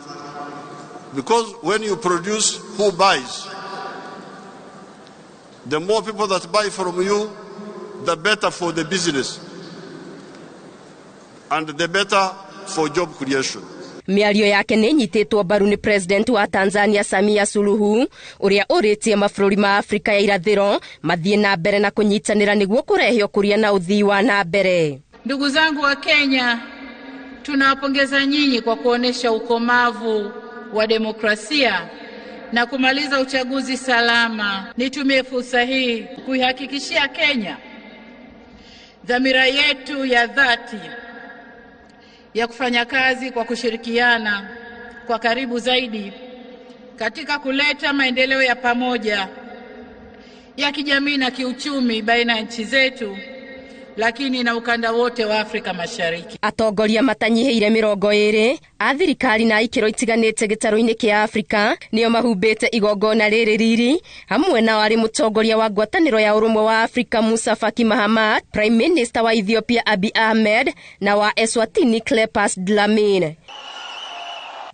Because when you produce, who buys? The more people that buy from you, the better for the business and the better for job creation. Mĩario yake nĩ nyitĩtwo mbaru nĩ President wa Tanzania Samia Suluhu ũrĩa ũrĩtie mabũrũri ma Afrika ya irathĩro mathiĩ na mbere na kũnyitanĩra nĩguo kũrehe ũkũria na ũthii wa na mbere. Ndugu zangu wa Kenya, tunawapongeza nyinyi kwa kuonesha ukomavu wa demokrasia na kumaliza uchaguzi salama. Nitumie fursa hii kuihakikishia Kenya dhamira yetu ya dhati ya kufanya kazi kwa kushirikiana kwa karibu zaidi katika kuleta maendeleo ya pamoja ya kijamii na kiuchumi baina ya nchi zetu, lakini na ukanda wote wa Afrika Mashariki. Atongoria matanyihĩire 20 a thirikari na ikĩro itiganĩte gĩtarũ-inĩ kĩa Afrika nĩo mahumbĩte igongona rĩrĩ riri, hamwe na warĩ mũtongoria wa ngwatanĩro ya ũrũmwe wa Afrika Musa Faki Mahamat, Prime Minister wa Ethiopia Abiy Ahmed na wa Eswatini Cleopas Dlamini.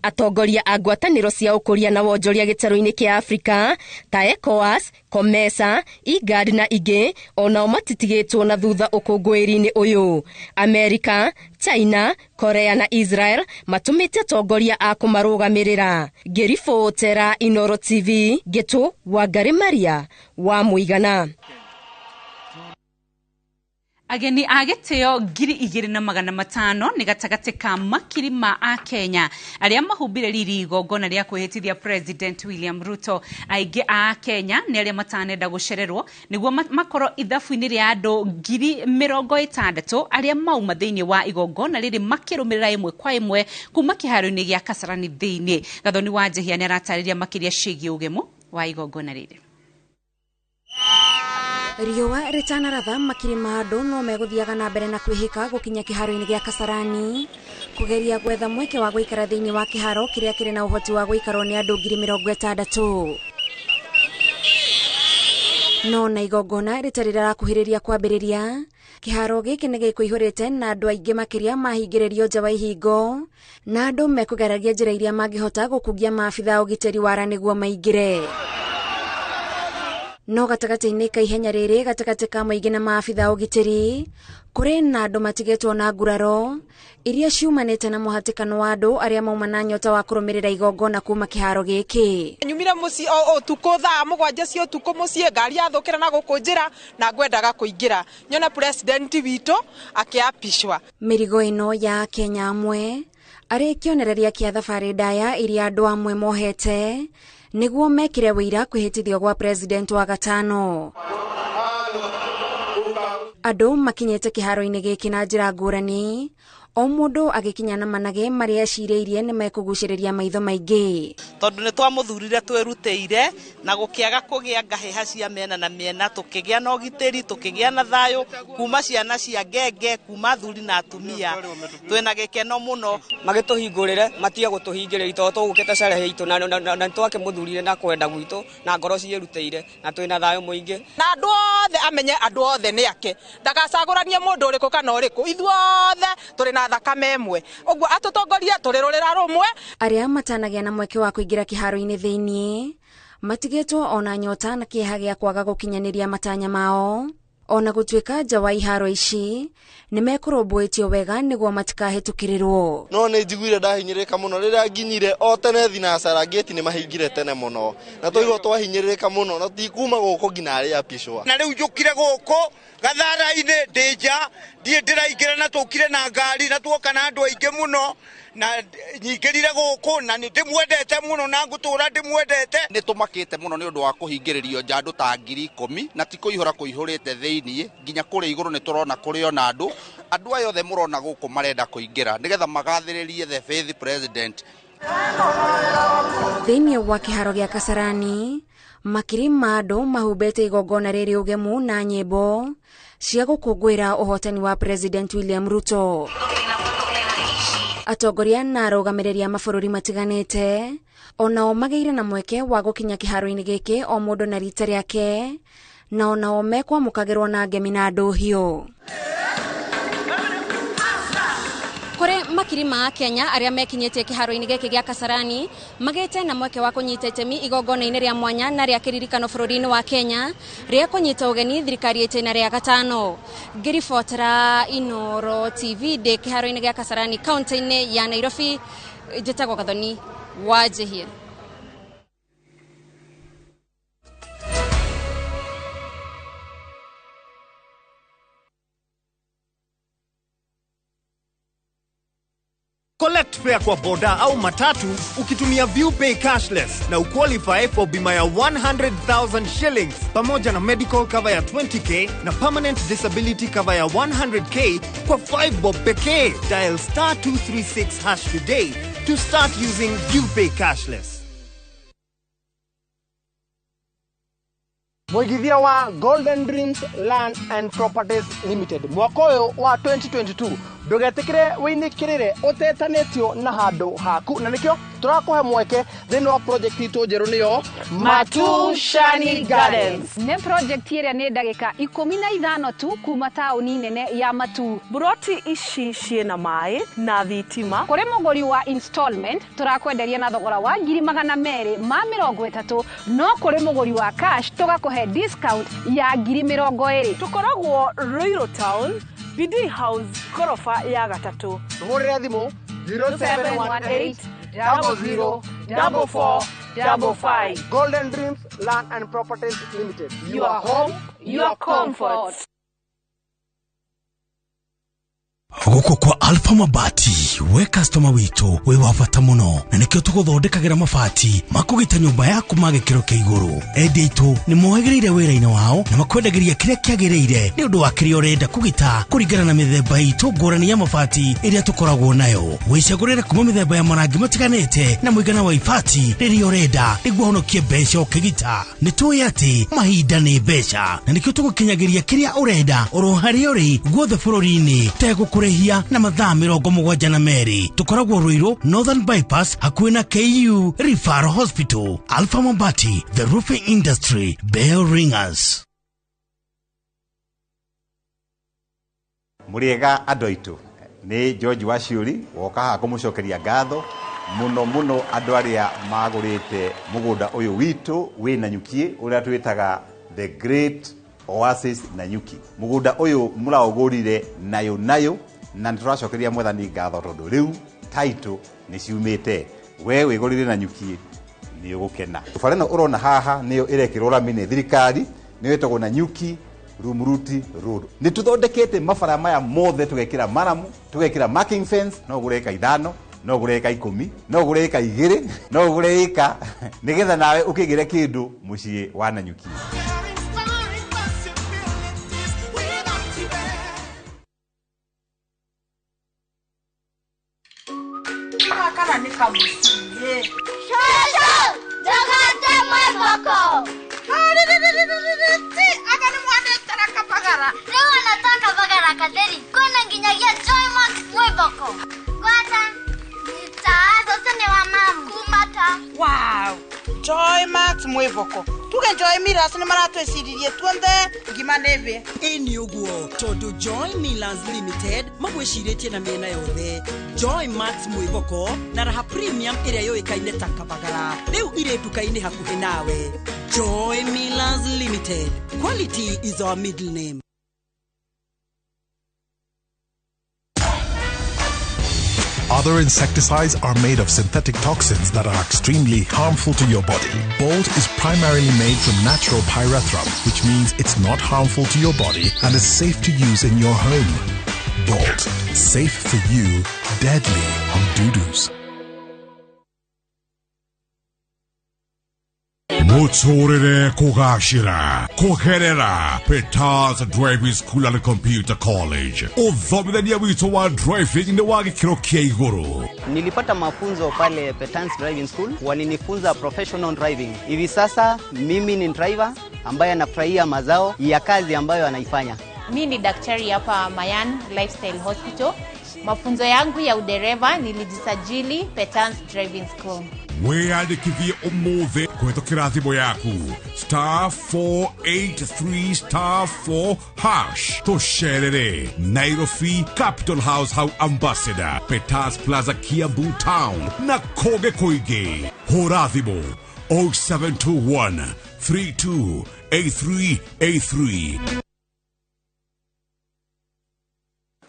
Atongoria a ngwatanĩro cia ũkũria na wonjoria gĩtarũ-inĩ kĩa Afrika ta ECOWAS, COMESA, IGAD na ingĩ onao matitigĩtwo na thutha ũkũngũĩri-inĩ ũyũ. Amerika, China, Korea na Israel matũmĩte atongoria a kũmarũgamĩrĩra. Ngĩribotera Inooro TV, Gĩtũ Wangari Maria wa Mũigana. Ageni a gĩtĩo 2,500 nĩ gatagatĩ ka makiri ma a Kenya arĩa mahumbire riri igongona rĩa kwĩhĩtithia President William Ruto. Aingĩ a Kenya nĩ arĩa matanenda gũcererwo nĩguo makorwo ithabu-inĩ rĩa andũ 60,000 arĩa mauma thĩinĩ wa igongona rĩrĩ makĩrũmĩrĩra ĩmwe kwa ĩmwe kuma kĩharo-inĩ gĩa Kasarani thĩinĩ. Gathoni wa Njehia nĩ aratarĩria makĩria ciĩgiĩ ũgemu wa igongona rĩrĩ. Riũa rĩtanaratha makiri ma andũ no megũthiaga na mbere na kwĩhĩka gũkinya kĩharo-inĩ gĩa Kasarani kũgeria gwetha mweke wa gũikara thĩinĩ wa kĩharo kĩrĩa kĩrĩ na ũhoti wa gũikarwo nĩ andũ 60,000. No na igongona rĩtarĩ rĩrakuhĩrĩria kwambĩrĩria, kĩharo gĩkĩ nĩ gĩkũihũrĩte na andũ aingĩ makĩria mahingĩrĩrio nja wa ihingo na andũ mekũgeragia njĩra iria mangĩhota gũkungia maabitha ũgitĩri wara nĩguo maingĩre. No gatagatĩ-inĩ ka ihenya rĩrĩ gatagatĩ ka mũingĩ na maabitha ũgitĩri kũrĩ na andũ matigĩtwo na nguraro iria ciumanĩte na mũhatĩkano wa andũ arĩa mauma na nyota wa kũrũmĩrĩra igongona kuma kĩharo gĩkĩ. Nyumire mũciĩ ũtukũ thaa 7 cia ũtukũ mũciĩ, ngari yathũkĩra na gũkũ njĩra na ngwendaga kũingĩra nyona president witũ akĩapishwa. Mĩrigo ĩno ya Kenya amwe arĩ kĩonereria kĩa thabarĩ ndaya iria andũ amwe mohete niguo mekire wĩira kwĩhĩtithio gwa president wa gatano. Andũ makinyĩte kĩharo-inĩ gĩkĩ na njĩra ngũrani, o mũndũ agĩkinya na manage marĩa ecirĩirie nĩ mekũgucĩrĩria maitho maingĩ. Tondũ nĩ twamũthurire twĩrutĩire na gũkĩaga kũgĩa ngahĩha cia mĩena na mĩena, tũkĩgĩa na ũgitĩri, tũkĩgĩa na thayũ, kuma ciana cia ngenge, kuma athuri na atumia. Twĩna gĩkeno mũno. Magĩtũhingũrĩre, matige gũtũhingĩrĩria tondũ tũgũkĩte carehe itũ na twakĩmũthurire na kwenda gwitũ na ngoro ciĩrutĩire na twĩna thayũ mũingĩ. Na andũ othe amenye andũ othe nĩ ake. Ndagacagũranie mũndũ ũrĩkũ kana ũrĩkũ. Ithuothe tũrĩ na thakame ĩmwe. Ũguo atutongoria tũrĩ rũrĩra rũmwe. Arĩa matanagĩa na mweke wa kũingĩra kĩharo-inĩ thĩiniĩ matigĩtwo ona nyota na kĩeha gĩa kwaga gũkinyanĩria matanya mao. Ona gũtuĩka nja wa iharo ici nĩ mekũrũmbũĩtio wega nĩguo matikahĩtũkĩrĩrwo. No nĩ njiguire ndahinyĩrĩka mũno rĩrĩa nginyire o tene thinacara ngĩti nĩ mahingire tene mũno. Na tũigua twahinyĩrĩka mũno na tikuma gũkũ nginya arĩa apishwa. Na rĩu njũkire gũkũ gathara-inĩ ndĩnja ndiĩ ndĩraingĩra na tũkire na ngari na tuoka na andũ aingĩ mũno na nyingĩrire gũkũ na nĩ ndĩmwendete mũno na ngũtũra ndĩmwendete. Nĩ tũmakĩte mũno nĩ ũndũ wa kũhingĩrĩrio nja andũ ta 10,000 na ti kũihũra kũihũrĩte thĩiniĩ nginya kũrĩa igũrũ nĩ tũrona kũrĩ ona andũ aya othe mũrona gũkũ marenda kũingĩra nĩgetha magathĩrĩrie the faith president. Thĩiniĩ wa kĩharo gĩa Kasarani makiri ma andũ mahumbĩte igongona rĩrĩ ũgemu na nyĩmbo cia gũkũngũĩra ũhotani wa President William Ruto. Atongoria na arũgamĩrĩri a mabũrũri matiganĩte onao magĩire na mweke wa gũkinya kĩharo-inĩ gĩkĩ o mũndũ na rita rĩake na onao mekwamũkagĩrwo na ngemi na ndũhiũ. Kũrĩ makiri ma Kenya arĩa mekinyĩtie kĩharo-inĩ gĩkĩ gĩa Kasarani magĩte na mweke wa kũnyita itemi igongona-inĩ rĩa mwanya na rĩa kĩririkano bũrũri-inĩ wa Kenya rĩa kũnyita ũgeni thirikari ĩtĩna rĩa gatano. Ngĩribotera Inoro TV ndĩ kĩharo-inĩ gĩa Kasarani kaunti-inĩ ya Nairobi, njĩtagwo Gathoni wa Jehia. Collect fare kwa boda au matatu ukitumia ViewPay cashless na uqualify for bima ya 100,000 shillings pamoja na medical cover ya 20k na permanent disability cover ya 100k kwa 5 bob pekee. Dial *236# today to start using ViewPay cashless. Mwigithia wa Golden Dreams Land and Properties Limited mwaka ũyũ wa 2022 ndũgetĩkĩre wĩinĩkĩrĩre ũtetanĩtio na handũ haku na nĩkĩo tũrakũhe mweke thĩinĩ wa project itũ njerũ nĩyo Matu Shani Gardens. Nĩ project ĩrĩa nĩ ndagĩka 15 tu kuma taũni nene ya Matu. Buroti ici ciĩna maĩ na thitima. Kũrĩ mũgũri wa installment tũrakwenderia na thogora wa 230 no kũrĩ mũgũri wa cash tũgakũhe discount ya 20,000. Tukoragwo Ruiru Town, BD House, Korofa ya gatatu. Tũhũrĩre thimũ 0718 004455. Golden Dreams Land and Properties Limited. Your home, your comfort. Gũkũ kwa Alpha Mabati we customer witũ we wabata mũno na nĩkĩo tũgũthondekagĩra mabati makũgita nyũmba yaku magĩkĩro kĩa igũrũ. Endia aitũ nĩ mohĩgĩrĩire wĩra-inĩ wao na makwendagĩria kĩrĩa kĩagĩrĩire nĩ ũndũ wa kĩrĩa ũrenda kũgita kũringana na mĩthemba itũ ngũrani ya mabati ĩrĩa tũkoragwo nayo. Wĩcagũrĩre kuma mĩthemba ya marangi matiganĩte na mũigana wa ibati rĩrĩa ũrenda nĩguo ũhonokie mbeca ũkĩgita. Nĩ tũĩ atĩ mahinda nĩ mbeca na nĩkĩo tũgũkinyagĩria kĩrĩa ũrenda oro harĩa ũrĩ guothe bũrũri-inĩ tegũkũrĩhia na mathaa 72. Tukoragwo Ruiru Northern Bypass hakuhĩ na KU Referral Hospital. Alpha Mabati, the roofing industry, bell ringers. Muriega andũ aitũ nĩ George Waciuri woka haha kũmũcokeria ngatho mũno andũ arĩa magũrĩte mũgũnda ũyũ witũ wĩ Nanyuki ũrĩa twĩtaga the Great Oasis Nanyuki. Mũgũnda ũyũ mũraũgũrire nayo na nĩtũracokeria mwathani ngatho tondũ rĩu title nĩ ciumĩte. We wĩgũrire Nanyuki nĩ ũgũkena. Bara ĩno ũrona haha nĩyo ĩrekĩrwo rami nĩ thirikari, nĩyo ĩtagwo Nanyuki Rumuruti Road. Nĩ tũthondekete mabara maya mothe tũgekĩra maramu, tũgekĩra marking fence, no ũgũre eka 5 no gure eka 10 no gure eka 2 no gure eka nigetha nawe ukigire kindu mucii wa Nanyuki. Kana nikamusie shosho jogate mweboko agani mwane taraka pagara leo nataka pagara kaderi kuna nginyagia joy max mweboko kwata nitaanza sene wa mama kumata. Wow, joy max mweboko tuge joy miras ni maratweciririe tuonde ngima neve eni uguo todo Joy Millers Limited magwiciritie na miena yothe. Joy Max mwiboko na raha premium iria yoikaine ta kabagara riu ire dukaini hakuhi nawe. Joy Millers Limited, quality is our middle name. Other insecticides are made of synthetic toxins that are extremely harmful to your body. Bolt is primarily made from natural pyrethrum, which means it's not harmful to your body and is safe to use in your home. Bolt, safe for you, deadly on doo-doos. Mutsorere kugashira koherera Peters Driving School and Computer College. Uthomithania wito wa driving ni wa gikiro kia iguru. Nilipata mafunzo pale Peters Driving School, walinifunza professional driving. Hivi sasa mimi ni driver ambaye anafurahia mazao ya kazi ambayo anaifanya. Mimi ni daktari hapa Mayan Lifestyle Hospital. Mafunzo yangu ya udereva nilijisajili Peters Driving School. Weyandikithie umuthe kuhetũkĩra thimũ yaku *483*4# tũcerere Nairobi Capital House hau Ambassador, Peters Plaza Kiambu Town na kũngĩ kũingĩ. Hũra thimũ 0721 328383.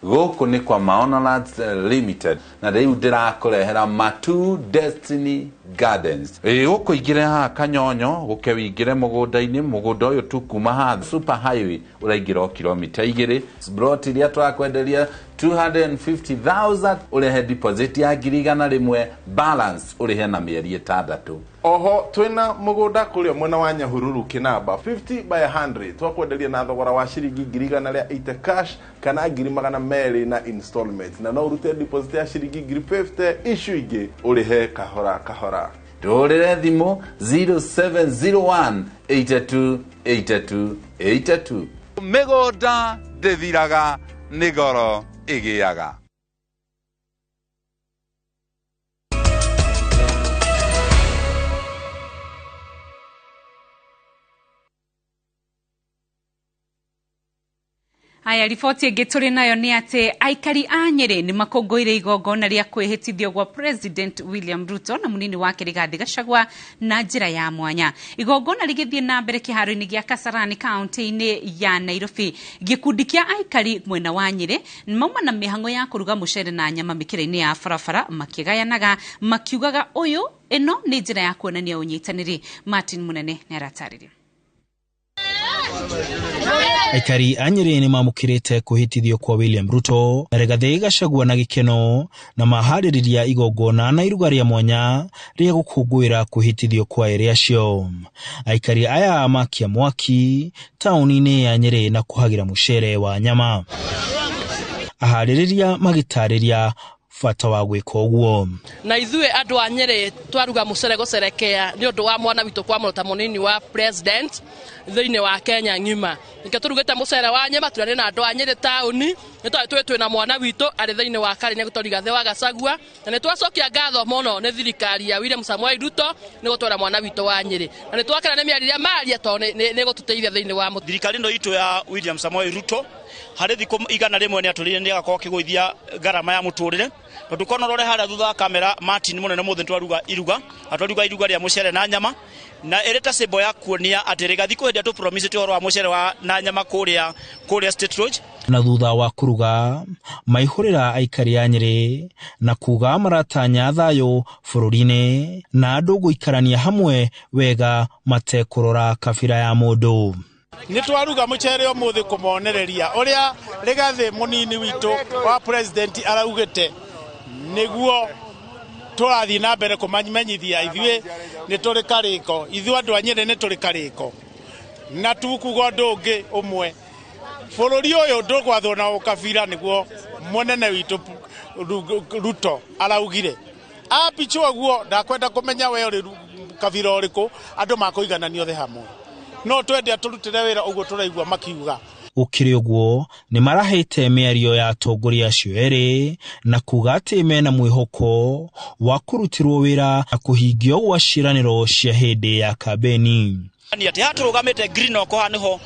Gũkũ nĩ kwa Maonalands Limited na rĩu ndĩrakũrehera Matu Destiny Gardens. Gũkũingĩre haha Kanyonyo gũke wĩingĩre mũgũnda-inĩ, mũgũnda ũyũ tu kuma haha Super Highway ũraingĩra kilomita 2. Broti iria tũrakwenderia 250,000 ũrehe deposit ya 100,000 balance ũrehe na mĩeri 6. Oho twina mũgũnda kũrĩa mwena wa Nyahururu Kinamba 50 by 100 twakwenderia na thogora wa ciringi 180 cash kana 200 na installment, na no urute deposit ya ciringi 50 issue ingĩ ũrehe kahora kahora. Tũrĩre thimũ 0701 828282. Mĩgũnda ndĩthiraga nĩ goro ĩgĩaga. Aya, riboti ĩngĩ tũrĩ nayo nĩ atĩ aikari a Nyeri nĩ makũngũĩire igongona rĩa kwĩhĩtithio gwa President William Ruto na munini wake Rigathi Gachagua na njĩra ya mwanya. Igongona rĩgĩthiĩ na mbere kĩharo-inĩ gĩa Kasarani kaunti-inĩ ya Nairobi. Gĩkundi kĩa aikari mwena wa Nyeri mauma na mĩhang'o ya kũruga mũcere na nyama mĩkĩra-inĩ ya barabara makĩgayanaga makiugaga ĩno nĩ njĩra ya kuonania ũnyitanĩri. Martin Munene nĩ aratarĩria. Aikari a Nyeri nĩ mamũkĩrĩte kwĩhĩtithio kwa William Ruto na Rigathi Gachagua na gĩkeno na maharĩrĩria igongona na iruga rĩa mwanya rĩa gũkũngũĩra kwĩhĩtithio kwa erĩ acio. Aikari aya makia mwaki taũni-inĩ ya Nyeri na kũhagĩra mũcere wa nyama. Aharĩrĩria magĩtarĩria bata wa gwĩka ũguo. Na ithuĩ andũ a Nyeri twaruga mũcere gũcerekea nĩ ũndũ wa mwana witũ kwamũrata mũnini wa president thĩinĩ wa Kenya ng'ima. Nĩkĩo tũrugĩte mũcere wa nyama tũrarĩ na andũ a Nyeri taũni, nĩ na mwana witũ arĩ thĩinĩ wa Karine gũtwara Rigathi wa Gachagua, na nĩ twacokia ngatho mũno nĩ thirikari ya William Samoei Ruto nĩ gũtwara mwana witũ wa Nyeri. Na nĩ twakena nĩ mĩario maria tondũ nĩ gũtũteithia thĩinĩ wa thirikari ĩno itũ ya William Samoei Ruto. Harĩ thikũ 100 nĩ atũrire nĩ agakorwo kĩgũithia garama ya mũtũrĩre. Tondũ kono rore harĩa thutha wa kamera Martin Munene mũthĩ twaruga iruga rĩa mũcere na nyama, na ereta sebo ya kuonia atĩ Rigathi kũhendia tu promise ti wa mũcere wa na nyama kũrĩa State Road. Na thutha wa kũruga maihũrĩra aikari a Nyeri na kuga maratanya thayũ bũrũri-inĩ na andũ gũikarania hamwe wega matekũrora kabira ya mũndũ. Nĩ twaruga mũcere ũmũthĩ kũmonereria ũrĩa Rigathi mũnini witũ wa president araugĩte nĩguo turathi na mbere kumanyithia ithuĩ nĩ tũrĩ karĩko ithuĩ andũ a Nyĩrĩ nĩ tũrĩ karĩko na tukuga ũndũ ũngĩ ũmwe bũrũri ũyũ ndũgwathwo na ũkabira nĩguo mũnene witũ Ruto araugire apichwo guo ndakwenda kũmenya we ũrĩ kabira ũrĩkũ andũ makũigananio othe hamwe no twende atũrutĩre wĩra ũguo tũraigua makiuga ukiri uguo ni marahete mĩario ya atongoria acio erĩ na kuga atĩ mena mwĩhoko wa kũrutirwo wĩra na kũhingio gwa ciĩranĩro cia hĩndĩ ya kambeni. Ni ati hatũrũgamĩte green oko haniho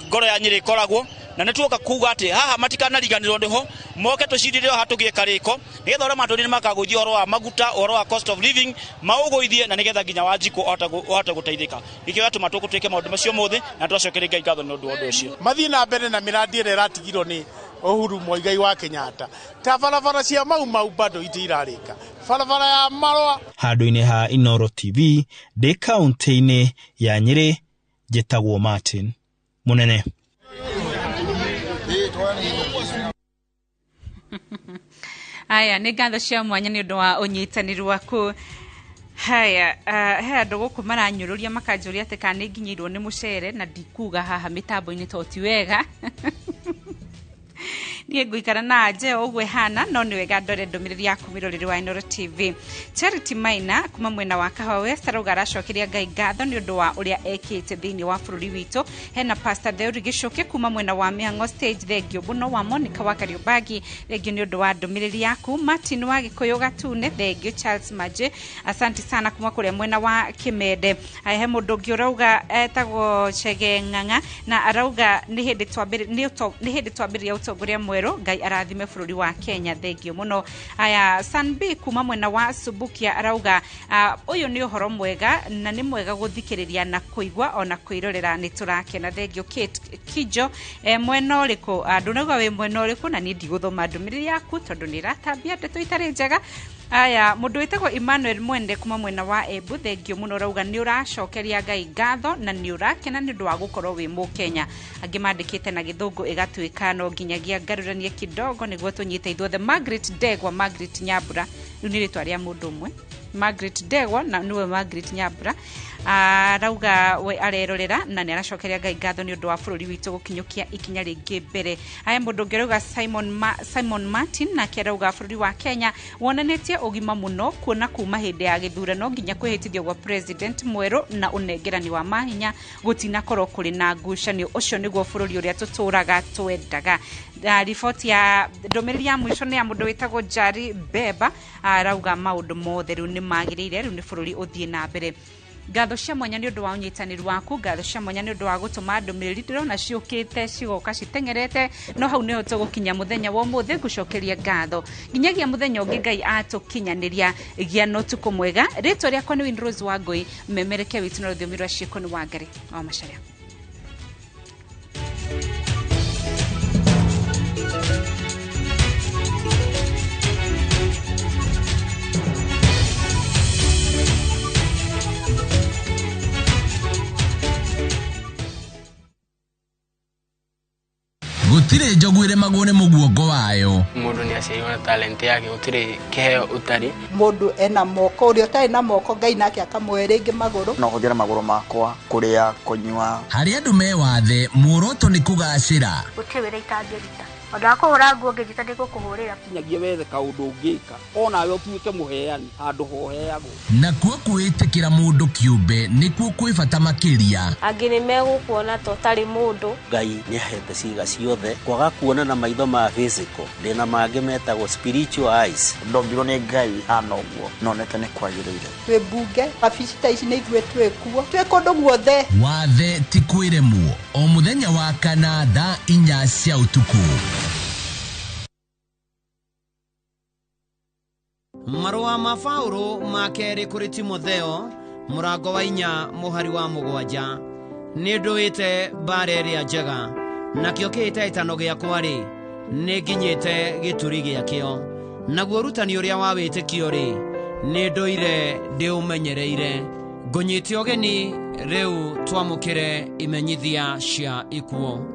ngoro ya Nyĩrĩ koragwo na nĩtuoka kuga atĩ haha matikanariganĩrwo ndiho moke tũcirire hatũgie karĩko nĩgetha ũrĩa matũrĩ makagũithia ũhoro wa maguta ũhoro wa cost of living maũgũithie na nĩgetha nginya Wanjikũ ohota gũteithĩka ikĩo atũma tũgũtuĩke maũndũ macio mothe na twacokerie Ngai ngatho nĩ ũndũ ũcio mathiĩ na mbere na mĩrandi ĩrĩa ĩratigirwo nĩ Uhuru Muigai wa Kenyatta ta barabara cia mau bado itirarĩka barabara ya Marwa handũ-inĩ ha Inoro TV ndĩ kaunti-inĩ ya Nyĩrĩ njĩtagwo Martin Munene. Aya nĩ ngatho cia mwanya nĩ ũndũ wa ũnyitanĩri waku. Haya he andũ gũkũ maranyũrũria makanjũria atĩ kana nĩ nginyĩirwo nĩ mũcere na ndikuga haha mĩtambo-inĩ to ti wega niĩ ngũikara na nje ũguo hana no nĩ wega ndore ndũmĩrĩri yaku mĩrorere wa Inoro TV. Charity Maina kuma mwena wa Kahawa West arauga aracokeria Ngai ngatho nĩ ũndũ wa ũrĩa ekĩte thĩinĩ wa bũrũri witũ. Hena Pastor Theuri Gicoke kuma mwena wa Mĩhang'o Stage thengio mũno wa Monica wa Kariobagi thengio nĩ ũndũ wa ndũmĩrĩri yaku. Martin wa Gĩkũyũ Gatune thengio. Charles Maje asante sana kuma kũrĩa mwena wa Kĩmende. He mũndũ ũngĩ ũrauga etagwo Chege Ng'ang'a na arauga nĩ hĩndĩ twambĩrĩria ũtongoria mwerũ Ngai arathime bũrũri wa Kenya thengio mũno. Aya Sanbi kuma mwena wa Subukia arauga ũyũ nĩ ũhoro mwega na nĩ mwega gũthikĩrĩria na kũigua ona kwĩrorera nĩ tũrakena thengio. Kate Kijo mwena ũrĩkũ ndũnauga wĩ mwena ũrĩkũ na niĩ ndigũthoma ndũmĩrĩri yaku tondũ nĩ ratambia ndeto itarĩ njega. Aya mũndũ wĩtagwo Emmanuel Mwende kuma mwena wa Embu thengio mũno rauga nĩ ũracokeria Ngai ngatho na nĩ ũrakena nĩ ũndũ wa gũkorwo wĩ Mũkenya. Angĩ mandĩkĩte na Gĩthũngũ ĩgatuĩka no nginyagia ngarũranie kidogo nĩguo tũnyite ithuothe. Margaret Degwa Margaret Nyambura rĩu nĩ rĩtwa rĩa mũndũ ũmwe Margaret Degwa na niwe Margaret Nyambura arauga we arerorera na nĩ aracokeria Ngai ngatho nĩ ũndũ wa bũrũri witũ gũkinyũkia ikinya rĩngĩ mbere. Aya mũndũ ũngĩ arauga Simon Martin na kĩarauga bũrũri wa Kenya wonanĩtie ũgima mũno kuona kuma hĩndĩ ya gĩthurano nginya kwĩhĩtithio gwa president mwerũ na ũnengerani wa mahinya gũtinakorwo kũrĩ na ngucanio. Ũcio nĩguo bũrũri ũrĩa tũtũraga twendaga. Riboti ya ndũmĩrĩri ya mũico nĩ ya mũndũ wĩtagwo Jari Beba arauga maũndũ mothe rĩu nĩ magĩrĩire rĩu nĩ bũrũri ũthiĩ na mbere. Ngatho cia mwanya nĩ ũndũ wa ũnyitanĩri waku. Ngatho cia mwanya nĩ ũndũ wa gũtũma ndũmĩrĩri ndĩrona ciũkĩte cigoka citengerete no hau nĩho tũgũkinya mũthenya wa ũmũthĩ ngũcokeria ngatho nginyagia mũthenya ũngĩ Ngai atũkinyanĩria gĩa na ũtukũ mwega. Rĩtwa rĩakwa nĩ Winrose Wangui mmemereke witũ na rũthiomi rwa ciĩko nĩ Wangari wa Macharia. Gutire njogu magone muguongo wayo. Mundu ni aciarirwo na talent yake gutire kiheo utari. Mundu ena moko uria utari na moko Ngai nake akamwe ringi maguru. No huthira maguru makwa kuria kunywa. Hari andu me wathe muoroto ni kugacira. Gutire wira itangĩruta. Odako urangu ngejita ndiko kuhurira. Kinyagie wethe kaundu ungika. Ona we utuike muheani handu hoheagwo. Na kuo kwitikira mundu kiumbe nikuo kwifata makiria. Angi ni megukuona to tari mundu. Ngai ni ahete ciiga ciothe kwaga kuona na maitho ma physical. Ndina mangi metagwo spiritual eyes. Ndombirwo ni Ngai hana uguo. Nonete ni kwagiriire. Twe bunge afici ta ici ni ithwe twekuo. Twe kundu guothe. Wathe ti kwiremwo. O muthenya wa kana thaa 4 cia utuku. Marua ma Paulo makeri kuri Timotheo murango wa 4 muhari wa 7 ni nduite bare ria njega nakio kiite itano giakwa ri ni nginyite gituri giakio naguo rutani uria wa witikio ri ni nduire ndi umenyereire ngunyite ogeni riu twamukire imenyithia cia ikuo.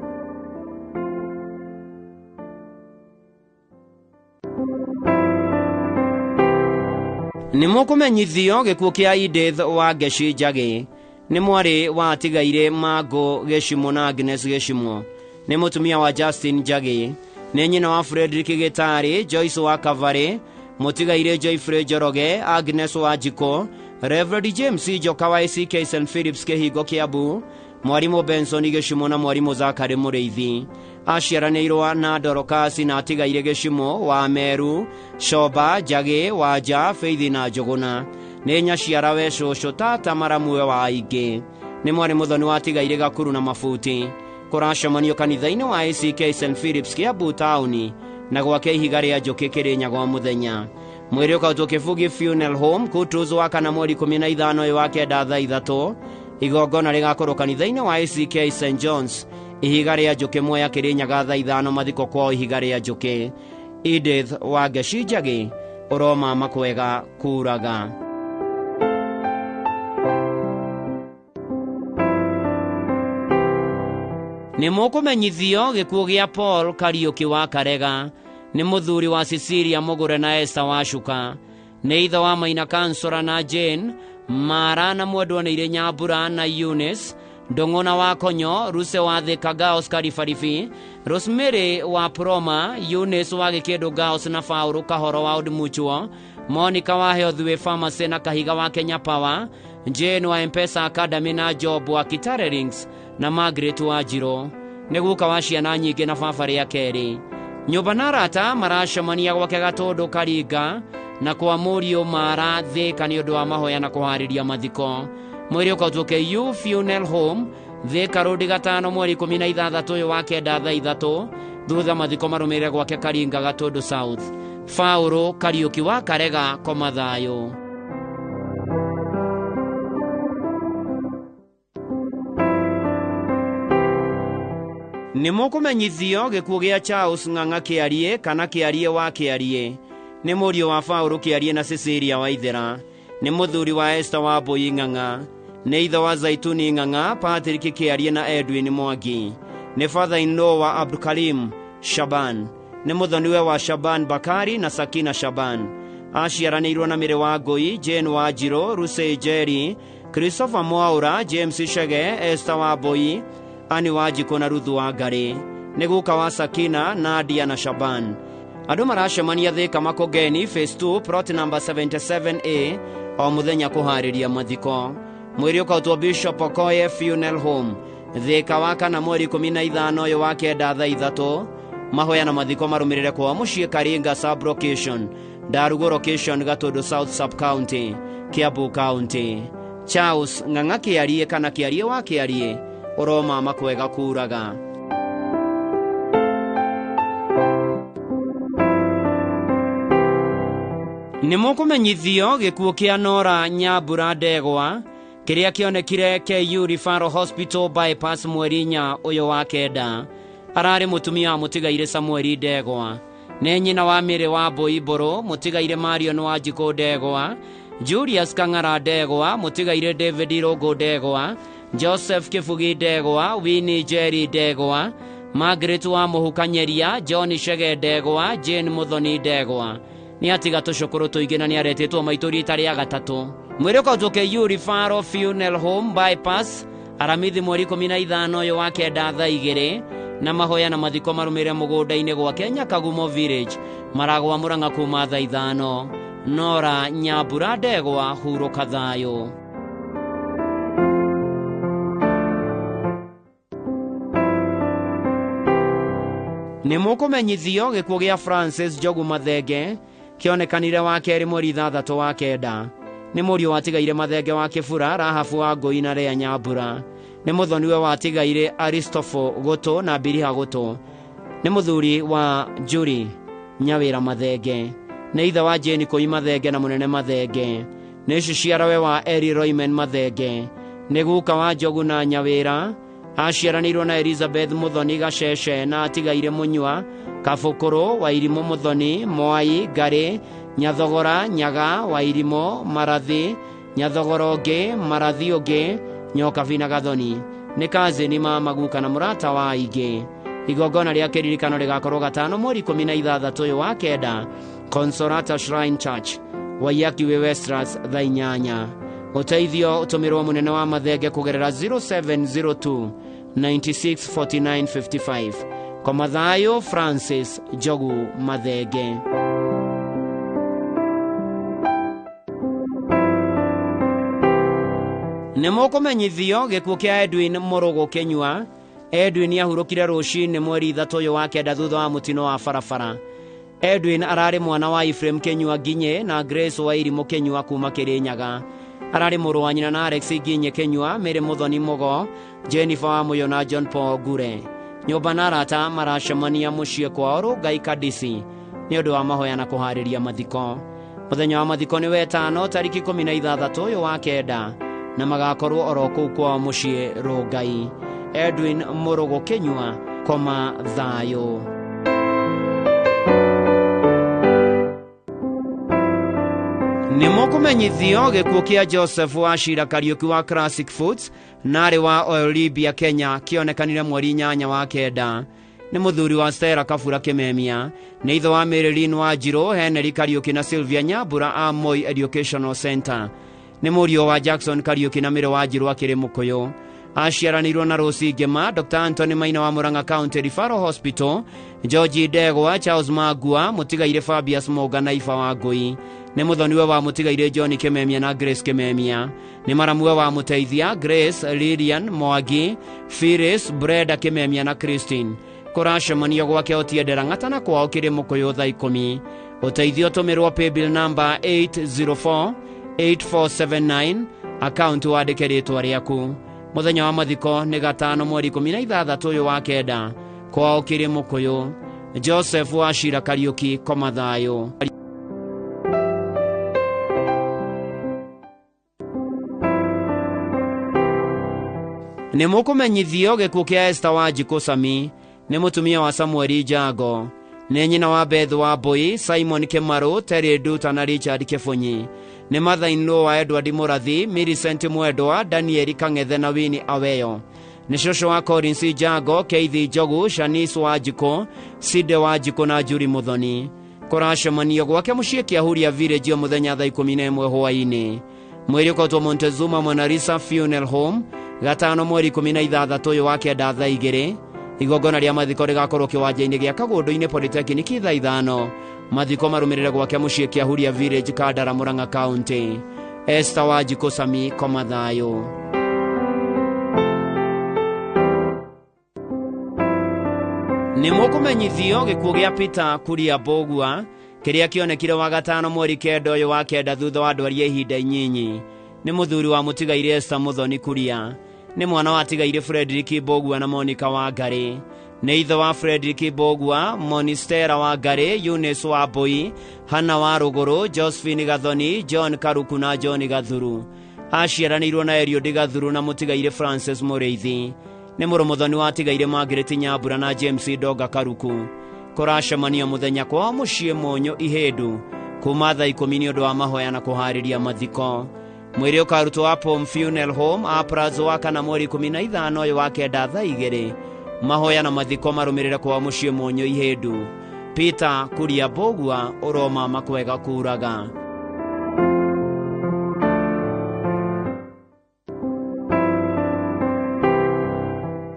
nĩ mũkũmenyithio gĩkuũ kĩa Edith wa Geci Njagi nĩ mwarĩ wa tigaire Mango Gĩcimo na Agnes Gĩcimo, nĩ mũtumia wa Justin Njagi, nĩ nyina wa Frederick Gĩtarĩ, Joyce wa Kavarĩ, mũtigaire Joyfrey Njoroge, Agnes Wanjiko, Reverend James Joka wa ACK St Philips Kĩhingo Kiambu, mwarimũ Benson Gĩcimo na mwarimũ Zakari Mũrĩithi. Aciaranĩirwo na Dorokasi na atigaire Gĩcimo wa Meru, Shoba Njagi, Wanja, Feithi na Njũgũna. Nĩ nyaciara we cũcũ tata Maramue wa Aingĩ. Nĩ mwarĩ mũthoni wa atigaire Gakuru na Mabuti. Kũracemanio kanitha-inĩ wa ACK St Philips Kiambu taũni na gwake ihiga rĩa njũkĩ Kĩrĩnyaga mũthenya. Mwĩrĩ ũkautwo Kĩbugi Funeral Home Kutuzu wa kana mweri 15 wa kenda thaa 3. Igongona rĩgakorwo kanitha-inĩ wa ACK St John's ihiga rĩa njũkĩ Mwea Kĩrĩnyaga thaa 5 mathiko kwao ihiga rĩa njũkĩ. Edith wa Geci Njagi ũroma makwega kuraga. Nĩ mũkũmenyithio gĩkuũ gĩa Paul Kariuki wa Karega, nĩ mũthuri wa Cecilia Mũgũre na Esther Wacuka, nĩ ithe wa Maina Kansora na Jane Mara na mwendwa nĩ Irĩ Nyambura na Eunice Ndong'ona wa Konyo, Ruse wa Thika Gaos Karibaribi, Rosemary wa Proma, Eunice wa Gĩkĩndũ Gaos na Fauru Kahoro wa Udmuchuo, Monica wa Healthway Pharmacy na Kahiga wa Kenya Power, Jane wa M-Pesa Academy na Job wa Kitare Rings na Margaret wa Njiro. Nĩ guka wa ciana nyingĩ na baba rĩa kerĩ. Nyũmba na arata maracemania gwake Gatũndũ Karinga na kwa Mũriũ Mara Thĩka nĩ ũndũ wa mahoya na kũharĩria mathiko. Mwĩrĩ ũkautwo KU Funeral Home Thĩka Road 5 mweri 16 wa kenda thaa 3 thutha mathiko marũmĩrĩre gwake Karinga Gatũndũ South. Faũrũ Kariuki wa Karega koma thayũ. Nĩ mũkũmenyithio gĩkuũ gĩa Charles Ng'ang'a Kĩarie kana Kĩarie wa Kĩarie, nĩ mũriũ wa Faũrũ Kĩarie na Cecilia Waithera, nĩ mũthuri wa Esther wa Mbũi Ng'ang'a, nĩ ithe wa Zaituni Ng'ang'a, Patrick Kĩarie na Edwin Mwangi, nĩ father-in-law wa Abdukarim Shaban, nĩ mũthoniwe wa Shaban Bakari na Sakina Shaban. Aciaranĩirwo na Mĩrĩ wa Ngũi, Jane wa Njiro, Rusei Njeri, Christopher Mwaura, James Shege, Esther wa Mbũi, Ani Wanjiko na Ruthu wa Ngari. Nĩ guka wa Sakina, Nadia na Shaban. Andũ maracemania Thĩka Makongeni phase 2 plot number 77A o mũthenya kũharĩria mathiko. Mwĩrĩ ũkautwo Bishop Okoye Funeral Home Thĩka wa kana mweri 15 wa kenda thaa 3. Mahoya na mathiko marũmĩrĩre kwa mũciĩ Karinga sub location, Ndarugo location, Gatũndũ South sub county, Kiambu county. Charles Ng'ang'a Kĩarie kana Kĩarie wa Kĩarie ũroma makwega kuraga. Nĩ mũkũmenyithio gĩkuũ kĩa Nora Nyambura Ndegwa kĩrĩa kĩonekire KU Referral Hospital bypass mweri 4 ũyũ wa kenda. Ararĩ mũtumia wa mũtigaire Samueli Ndegwa, nĩ nyina wa Mĩrĩ wa Mbũi Mbũrũ, mũtigaire Marion Wanjikũ Ndegwa, Julius Kang'ara Ndegwa, mũtigaire David Irũngũ Ndegwa, Joseph Kĩbugi Ndegwa, Winnie Njeri Ndegwa, Margaret wa Mũhukanyeria, John Shege Ndegwa, Jane Mũthoni Ndegwa. Nĩ atiga tũcũkũrũ tũingĩ na nĩ aretĩtwo maitũri rita rĩa gatatũ. Mwĩrĩ ũkautwo KU Referral Funeral Home bypass aramithi mweri 15 ũyũ wa kenda thaa 2 na mahoya na mathiko marũmĩrĩre mũgũnda-inĩ gwake Nyakagumo Village Maragwa Mũrang'a kuma thaa 5. Nora Nyambura Ndegwa hurũka thayũ. Nĩ mũkũmenyithio gĩkuũ gĩa Francis Njogu Mathenge kĩonekanire wa kerĩ mweri 3 wa kenda. Nĩ mũriũ watigaire Mathenge wa Kĩbura, Rahabu wa Ngũi na Lea Nyambura. Nĩ mũthoniwe watigaire Aristopho Gũtũ na Biliha Gũtũ. Nĩ mũthuri wa Njuri Nyawĩra Mathenge. Nĩ ithe wa Jane Kũi Mathenge na Mũnene Mathenge. Nĩ ciciarawe wa Eri Roimen Mathenge. Nĩ guka wa Njogu na Nyawĩra. Aciaranĩirwo na Elizabeth Mũthoni Gacece na atigaire Mũnyua, Kabũkũrũ, Wairimũ Mũthoni, Mwai, Ngari, Nyathogora, Nyaga, Wairimũ, Marathi, Nyathogora ũngĩ, Marathi ũngĩ, Nyokabi na Gathoni. Nĩ kazini ma maguka na mũrata wa aingĩ. Igongona rĩa kĩririkano rĩgakorwo 5 mweri 16 ũyũ wa kenda, Consolata Shrine Church, Waiyaki Westras thaa 8. Uteithio utumirwo munene wa mathenge kugerera 0702 964955. Kwa mathayo Francis Jogu Mathenge. Nemokumenyithio gikuo kia Edwin Morogo Kenyua. Edwin yahurukire rucini mweri 3 wa kenda thutha wa mutino wa barabara. Edwin arari mwana wa Ephraim Kenyua Ginye na Grace Wairimu Kenyua kuma Kirinyaga. Arari muru wa nyina na Alex Ginye Kenyua, Mary Muthoni Mogo, Jennifer Wamuyo na John Paul Gure. Nyumba na arata maracemania muciĩ kwao Rungai Kadisi nĩ ũndũ wa mahoya na kũharĩria mathiko. Mũthenya wa mathiko nĩ wetano tariki 16 wa kenda na magakorwo oro kũu kwao muciĩ Rungai. Edwin Morogo Kenyua, koma thayo. Nĩmũkũmenyithio gĩkuũ kĩa Joseph Wachira Kariuki wa Classic Foods nari wa Oil Libya Kenya kĩonekanire mweri 8 wa kenda. Nĩ mũthuri wa Stella Kabura Kimemia, nĩ ithe wa Marilyn Wanjiru, Henry Kariuki na Sylvia Nyambura a Moi Educational Center. Nĩ mũriũ wa Jackson Kariuki na Mĩro Wanjiru akĩrĩ Mũkũyũ. Aciaranirwo na Rosi Ngema, Dr. Anthony Maina wa Murang'a County Referral Hospital, George Ndegwa, Charles Magua, Mutigaire Fabius Moga na Ifa wa Ngui. Nĩ mũthoniwe wa Mutigaire John Kimemia na Grace Kimemia. Nĩ maramwe wa Muteithia, Grace, Lilian, Mwangi, Phyllis, Brenda Kimemia na Christine. Kũracemanio gwake Otiende Lang'ata na kwao kĩrĩ Mũkũyũ thaa 10. Ũteithio tũmĩrwo paybill number 8048479, account wandĩke rĩtwa rĩaku. Mũthenya wa mathiko nĩ 5 mweri 16 wa kenda kwao kĩrĩ Mũkũyũ. Joseph Wachira Kariuki, koma thayo. Nĩmũkũmenyithio gĩkuũ kĩa Esther Wanjiku Sami, nĩ mũtumia wa Samuel Njango. Nĩ nyina wa Beth Wambui, Simon Kimaru, Terry Nduta na Richard Kĩbũnyi. Nĩ mother-in-law wa Edward Mũrathi, Millicent Mwendwa, Daniel Kang'ethe na Winnie Aweyo. Nĩ cũcũ wa Collins Njango, Keithi Njogu, Shanice Wanjiku, Side Wanjiku na Juri Muthoni. Kũracemanio gwake mũciĩ Kĩahuria Village o mũthenya thaa 11 hwaĩ-inĩ. Mweri ũkotwo Montezuma Mona Lisa Funeral Home, 5 mweri 16 wa kenda thaa 2. Igongona rĩa mathiko rĩgakorwo kĩwanja-inĩ gĩa Kagũndũ-inĩ Polytechnic thaa 5. Mathiko marũmĩrĩre gwake mũciĩ Kĩahuria Village, Kandara, Murang'a County. Esther Wanjiku Sami, koma thayo. Nĩmũkũmenyithio gĩkuũ gĩa Peter Kuria Mbũgua kĩrĩa kĩonekire wa 5 mweri 9 wa kenda thutha wa ndwaria ihinda inyinyi. Nĩ mũthuri wa Mũtigaire Esther Muthoni Kuria. Nĩ mwana wa Tigaire Frederick Mbũgua na Monica Wangari. Nĩ ithe wa Frederick Mbũgua, Monistera Wangari, Eunice Wambui, Hannah wa Rũgũrũ, Josephine Gathoni, John Karuku na John Gathuru. Aciaranĩirwo na Eliud Gathuru na Mũtigaire Francis Mũrĩithi. Nĩ mũrũ mũthoni wa Tigaire Margaret Nyambura na James Ndonga Karuku. Kũracemanio mũthenya kwao mũciĩ Mũnyũ Ihĩndũ kuma thaa 10 nĩ ũndũ wa mahoya na kũharĩria mathiko. Mwĩrĩ ũkarutwo wa Palm Funeral Home a Plaza wa kana mweri 15 wa kenda thaa 2. Mahoya na mathiko marũmĩrĩre kwao mũciĩ Mũnyũ Ihĩndũ. Peter Kuria Mbũgua, ũroma makwega kuraga.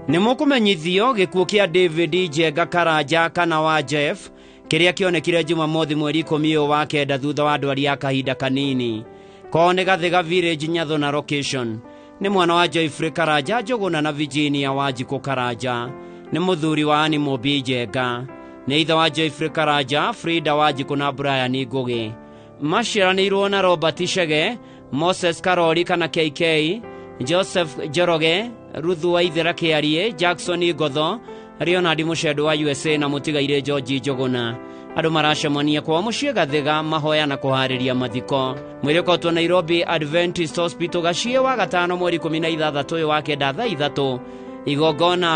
Nĩmũkũmenyithio gĩkuũ kĩa David Njenga Karanja kana wa Jeff kĩrĩa kĩonekire Jumamothi mweri 10 wa kenda thutha wa ndwari ya kahinda kanini. Kwao nĩ Gathiga Village, Nyathona location. Nĩ mwana wa Joyfrey Karanja Njũgũna na Virginia Wanjiku Karanja. Nĩ mũthuri wa Animal B Njenga. Nĩ ithe wa Joyfrey Karanja, Frida Wanjiku na Brian Ngugi. Maciaranĩirwo na Robert Chege, Moses Karori kana KK, Joseph Njoroge, Ruthu Waithera Kĩarie, Jackson Ngotho, Leonard Mũcendo wa USA na Mũtigaire George Njũgũna. Andũ maracemania kwao mũciĩ Gathiga mahoya na kũharĩria mathiko. Mwĩrĩ ũkotwo Nairobi Adventist Hospital Gaciĩ wa 5 mweri 16 wa kenda thaa 3. Igongona